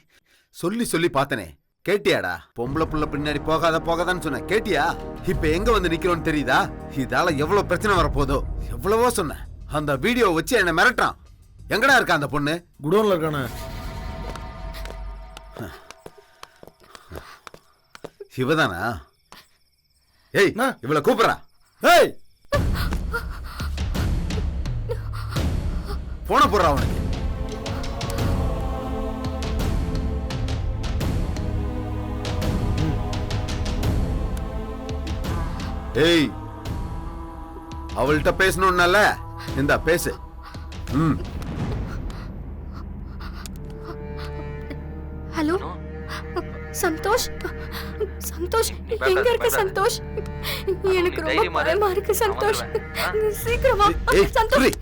சொல்லி சொல்லி பார்த்தனே, கேட்டியாடா? பொம்பளை புள்ள பின்னாடி போகாதான்னு சொன்ன, கேட்டியா? இப்ப எங்க வந்து நிக்கிறோன்னு தெரியுதா? இதால எவ்வளவு பிரச்சனை வரப்போதோ. எவ்வளவோ சொன்ன, அந்த வீடியோ வச்சு என்ன மிரட்டான். எங்கடா இருக்கா அந்த பொண்ணு? குடோன்ல இருக்கானே. இவதானா? ஏய் இவளை கூப்பிடுறா. ஏய் போன போடுறா அவனுக்கு. ஏய் அவள்கிட்ட பேசணும்னால இந்தா பேசு. ஹலோ சந்தோஷ், சந்தோஷ் எங்க இருக்க சந்தோஷ்? எனக்கு ரொம்ப பயமா இருக்கு சந்தோஷ். சீக்கிரமா சந்தோஷ்.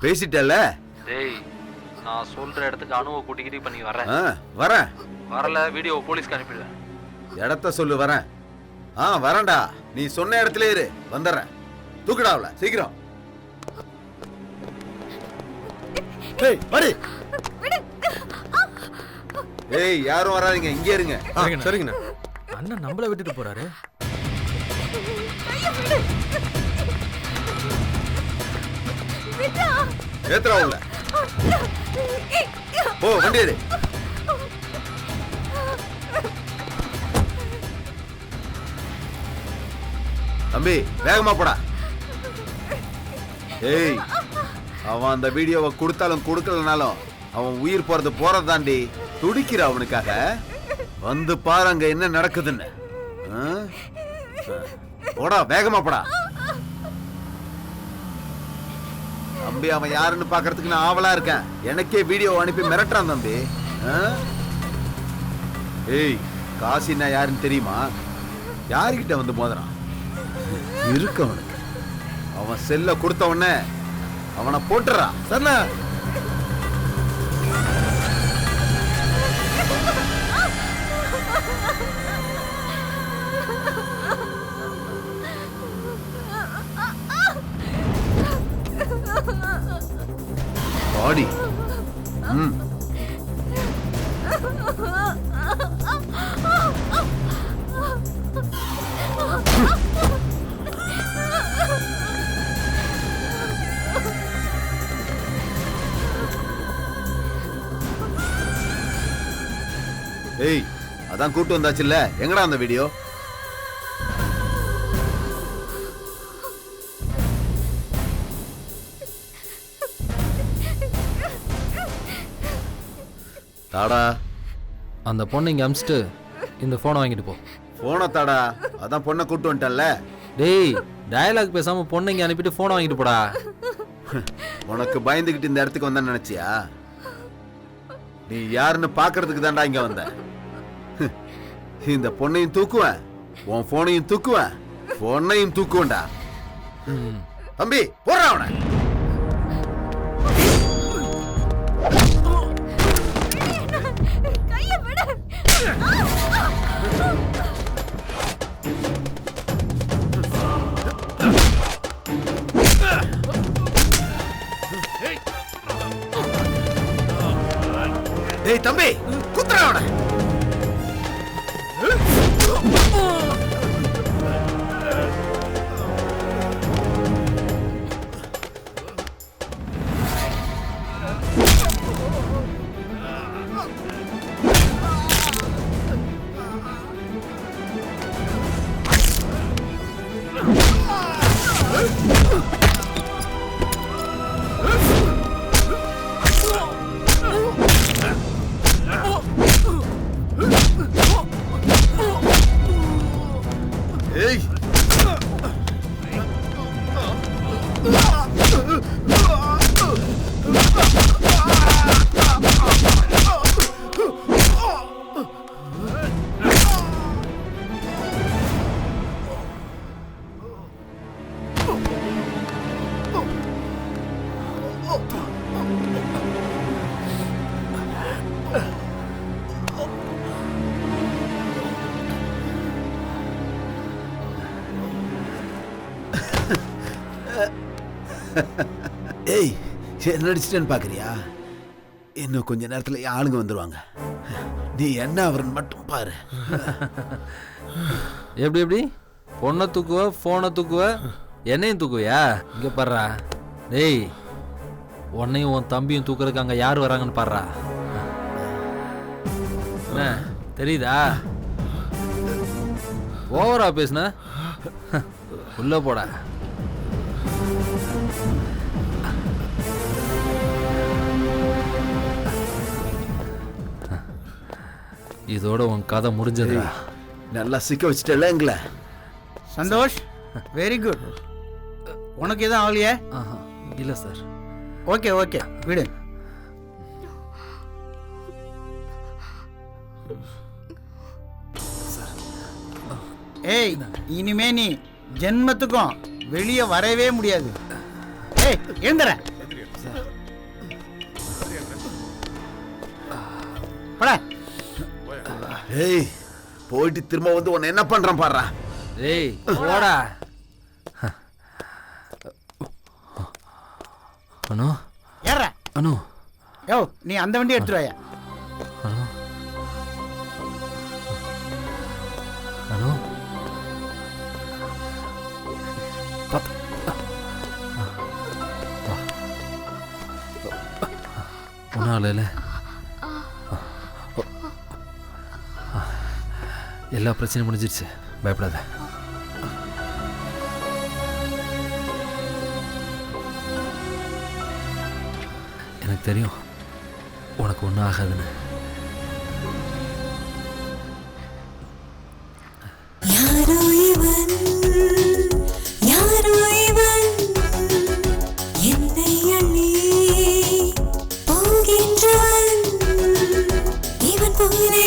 பேசிட்டல? டேய் நான் சொல்ற இடத்துக்கு அனுவை கூட்டிக்கிட்டு இப்ப நீ வரேன். வரேன். வரல வீடியோ போலீஸ்க்கு அனுப்பிடுவேன். இடத்த சொல்லு வரேன். வரேன்டா. நீ சொன்ன இடத்துல இரு, வந்துடுறேன். தூக்குடா அவள சீக்கிரம். ஏய் வாடி. ஏய் யாரும் வராதீங்க, இங்கே இருங்க. சரிங்கண்ணா. அண்ணன் நம்மள விட்டுட்டு போறாரு. ஏத்துறா உள்ள. போ வண்டி எடு. தம்பி வேகமா போடா. ஏய் அவன் அந்த வீடியோவை கொடுத்தாலும் கொடுக்கலனாலும் அவன் உயிர் போறது தாண்டி துடிக்கிற அவனுக்காக. வந்து பாரு அங்க என்ன நடக்குதுன்னு. போடா வேகமா போடா. தம்பி அவன் யாருன்னு பாக்குறதுக்கு நான் ஆவலா இருக்கேன். எனக்கே வீடியோ அனுப்பி மிரட்டுறான் தம்பி. ஏய் காசின்னா யாருன்னு தெரியுமா? யாருக்கிட்ட வந்து மோதுறான் இருக்கு அவனுக்கு. அவன் செல்ல கொடுத்த உடனே அவனை போட்டுறான். சரணா பாடி. ஏய் அதான் கூட்டு வந்தாச்சுல்ல, எங்கடா அந்த வீடியோ? தாடா அந்த பொண்ணை இங்கே அமிச்சிட்டு இந்த ஃபோனை வாங்கிட்டு போ. போனை தாடா, அதான் பொண்ணை கூட்டு வந்துட்டல்ல. டேய் டயலாக் பேசாம பொண்ணை இங்கே அனுப்பிட்டு ஃபோனை வாங்கிட்டு போடா. உனக்கு பயந்துகிட்டு இந்த இடத்துக்கு வந்தேன்னு நினைச்சியா? நீ யாருன்னு பாக்குறதுக்கு தான்டா இங்க வந்த. இந்த பொண்ணையும் தூக்குவேன், உன் போனையும் தூக்குவேன், பொண்ணையும் தூக்குவேன்டா. தம்பி போடுறா அவனை. டேய் தம்பி குத்துறா அவனை. ஏய் என்ன நடிச்சிட்டேன்னு பாக்குறியா? இன்னும் கொஞ்ச நேரத்துல ஆளுங்க வந்துருவாங்க. நீ என்ன அவரன் மட்டும் பாரு. எப்படி எப்படி பொண்ணை தூக்குவ, போனை தூக்குவ, என்னையும் தூக்குவியா? இங்க பாடுறா. டேய் உன்னையும் உன் தம்பியும் தூக்குறதுக்கு அங்கே யார் வராங்கன்னு பாடுறா. என்ன தெரியுதா? ஓவரா பேசுன, உள்ள போடா. இதோட உன் கதை முடிஞ்சதுடா. நல்லா சிக்க வச்சுட்டல எங்களை. Santosh, very good. உனக்கு எதுவும் ஆகலையே? இல்லை சார். ஓகே ஓகே, விடு. ஏய், இனிமே நீ ஜென்மத்துக்கும் வெளியே வரவே முடியாது. ஏய், எழுந்துற. ஏய், போயிட்டு திரும்ப வந்து உன்னை என்ன பண்றான் பாடுறா. ஏய் போடா. அனு ஏற. அனு, யோ நீ அந்த வண்டி எடுத்துட்டு வாயா. அனு, அனு, ஒன்றும் இல்லை. எல்லா பிரச்சனையும் முடிஞ்சிருச்சு, பயப்படாத. எனக்கு தெரியும் உனக்கு ஒன்றும் ஆகாதுன்னு. யாரோ இவன், யாரோ இவன், என்னை அள்ளி போகின்றவன், இவன் போலே